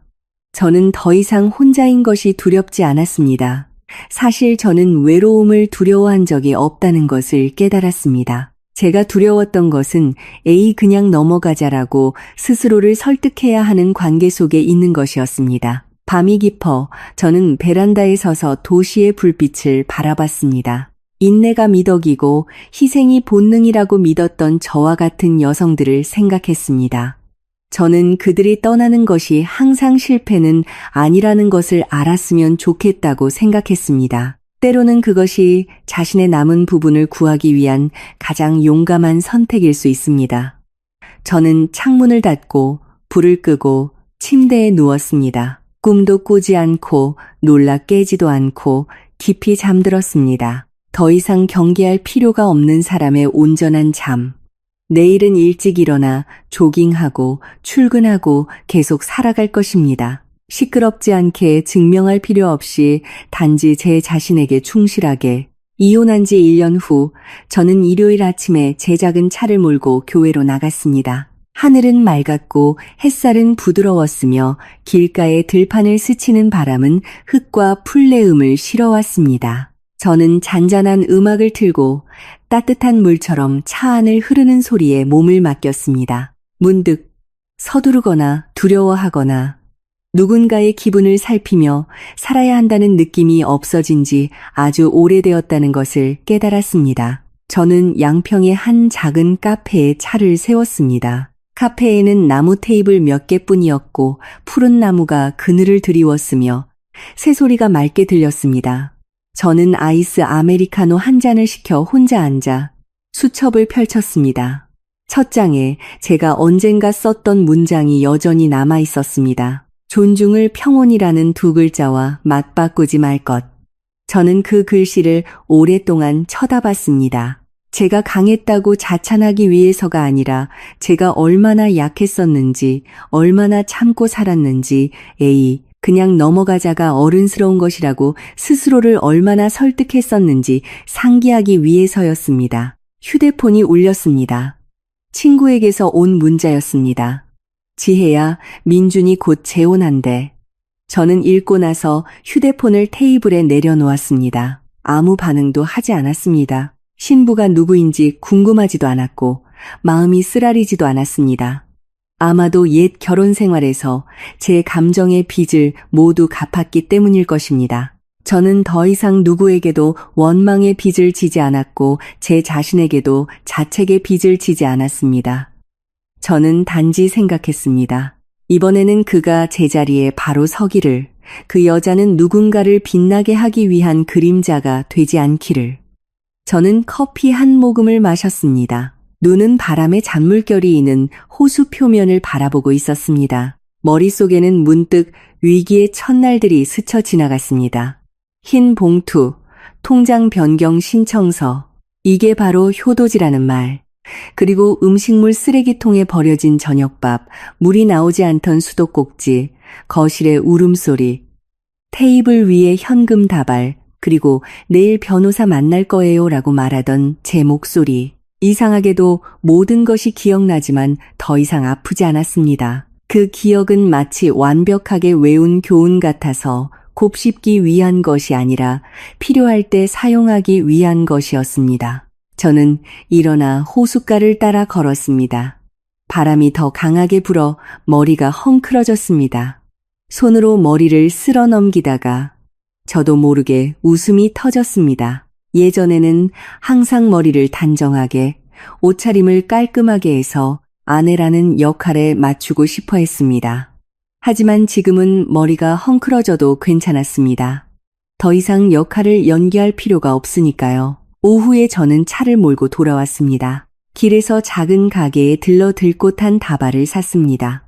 저는 더 이상 혼자인 것이 두렵지 않았습니다. 사실 저는 외로움을 두려워한 적이 없다는 것을 깨달았습니다. 제가 두려웠던 것은 에이 그냥 넘어가자라고 스스로를 설득해야 하는 관계 속에 있는 것이었습니다. 밤이 깊어 저는 베란다에 서서 도시의 불빛을 바라봤습니다. 인내가 미덕이고 희생이 본능이라고 믿었던 저와 같은 여성들을 생각했습니다. 저는 그들이 떠나는 것이 항상 실패는 아니라는 것을 알았으면 좋겠다고 생각했습니다. 때로는 그것이 자신의 남은 부분을 구하기 위한 가장 용감한 선택일 수 있습니다. 저는 창문을 닫고 불을 끄고 침대에 누웠습니다. 꿈도 꾸지 않고 놀라 깨지도 않고 깊이 잠들었습니다. 더 이상 경계할 필요가 없는 사람의 온전한 잠. 내일은 일찍 일어나 조깅하고 출근하고 계속 살아갈 것입니다. 시끄럽지 않게 증명할 필요 없이 단지 제 자신에게 충실하게. 이혼한 지 1년 후 저는 일요일 아침에 제 작은 차를 몰고 교회로 나갔습니다. 하늘은 맑았고 햇살은 부드러웠으며 길가에 들판을 스치는 바람은 흙과 풀내음을 실어왔습니다. 저는 잔잔한 음악을 틀고 따뜻한 물처럼 차 안을 흐르는 소리에 몸을 맡겼습니다. 문득 서두르거나 두려워하거나 누군가의 기분을 살피며 살아야 한다는 느낌이 없어진 지 아주 오래되었다는 것을 깨달았습니다. 저는 양평의 한 작은 카페에 차를 세웠습니다. 카페에는 나무 테이블 몇 개뿐이었고 푸른 나무가 그늘을 드리웠으며 새소리가 맑게 들렸습니다. 저는 아이스 아메리카노 한 잔을 시켜 혼자 앉아 수첩을 펼쳤습니다. 첫 장에 제가 언젠가 썼던 문장이 여전히 남아 있었습니다. 존중을 평온이라는 두 글자와 맞바꾸지 말 것. 저는 그 글씨를 오랫동안 쳐다봤습니다. 제가 강했다고 자찬하기 위해서가 아니라 제가 얼마나 약했었는지, 얼마나 참고 살았는지, 그냥 넘어가자가 어른스러운 것이라고 스스로를 얼마나 설득했었는지 상기하기 위해서였습니다. 휴대폰이 울렸습니다. 친구에게서 온 문자였습니다. 지혜야, 민준이 곧 재혼한대. 저는 읽고 나서 휴대폰을 테이블에 내려놓았습니다. 아무 반응도 하지 않았습니다. 신부가 누구인지 궁금하지도 않았고 마음이 쓰라리지도 않았습니다. 아마도 옛 결혼 생활에서 제 감정의 빚을 모두 갚았기 때문일 것입니다. 저는 더 이상 누구에게도 원망의 빚을 지지 않았고 제 자신에게도 자책의 빚을 지지 않았습니다. 저는 단지 생각했습니다. 이번에는 그가 제자리에 바로 서기를, 그 여자는 누군가를 빛나게 하기 위한 그림자가 되지 않기를. 저는 커피 한 모금을 마셨습니다. 눈은 바람에 잔물결이 있는 호수 표면을 바라보고 있었습니다. 머릿속에는 문득 위기의 첫날들이 스쳐 지나갔습니다. 흰 봉투, 통장 변경 신청서, 이게 바로 효도지라는 말, 그리고 음식물 쓰레기통에 버려진 저녁밥, 물이 나오지 않던 수도꼭지, 거실의 울음소리, 테이블 위에 현금 다발, 그리고 내일 변호사 만날 거예요 라고 말하던 제 목소리. 이상하게도 모든 것이 기억나지만 더 이상 아프지 않았습니다. 그 기억은 마치 완벽하게 외운 교훈 같아서 곱씹기 위한 것이 아니라 필요할 때 사용하기 위한 것이었습니다. 저는 일어나 호숫가를 따라 걸었습니다. 바람이 더 강하게 불어 머리가 헝클어졌습니다. 손으로 머리를 쓸어 넘기다가 저도 모르게 웃음이 터졌습니다. 예전에는 항상 머리를 단정하게, 옷차림을 깔끔하게 해서 아내라는 역할에 맞추고 싶어 했습니다. 하지만 지금은 머리가 헝클어져도 괜찮았습니다. 더 이상 역할을 연기할 필요가 없으니까요. 오후에 저는 차를 몰고 돌아왔습니다. 길에서 작은 가게에 들러 들꽃한 다발을 샀습니다.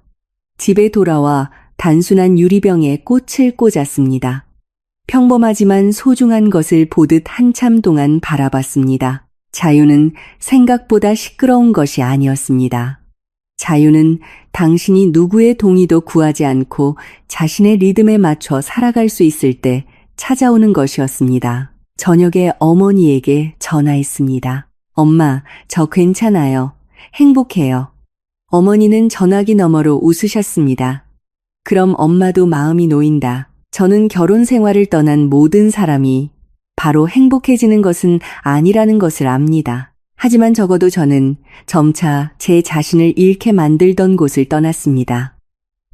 집에 돌아와 단순한 유리병에 꽃을 꽂았습니다. 평범하지만 소중한 것을 보듯 한참 동안 바라봤습니다. 자유는 생각보다 시끄러운 것이 아니었습니다. 자유는 당신이 누구의 동의도 구하지 않고 자신의 리듬에 맞춰 살아갈 수 있을 때 찾아오는 것이었습니다. 저녁에 어머니에게 전화했습니다. 엄마, 저 괜찮아요. 행복해요. 어머니는 전화기 너머로 웃으셨습니다. 그럼 엄마도 마음이 놓인다. 저는 결혼 생활을 떠난 모든 사람이 바로 행복해지는 것은 아니라는 것을 압니다. 하지만 적어도 저는 점차 제 자신을 잃게 만들던 곳을 떠났습니다.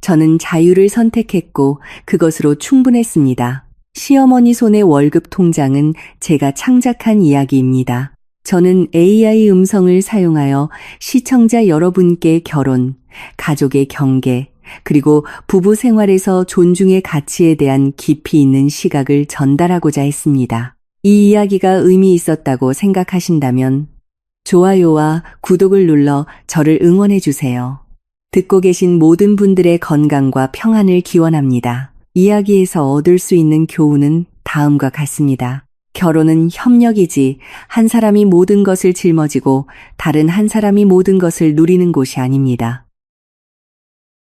저는 자유를 선택했고 그것으로 충분했습니다. 시어머니 손의 월급 통장은 제가 창작한 이야기입니다. 저는 AI 음성을 사용하여 시청자 여러분께 결혼, 가족의 경계, 그리고 부부 생활에서 존중의 가치에 대한 깊이 있는 시각을 전달하고자 했습니다. 이 이야기가 의미 있었다고 생각하신다면 좋아요와 구독을 눌러 저를 응원해 주세요. 듣고 계신 모든 분들의 건강과 평안을 기원합니다. 이야기에서 얻을 수 있는 교훈은 다음과 같습니다. 결혼은 협력이지 한 사람이 모든 것을 짊어지고 다른 한 사람이 모든 것을 누리는 곳이 아닙니다.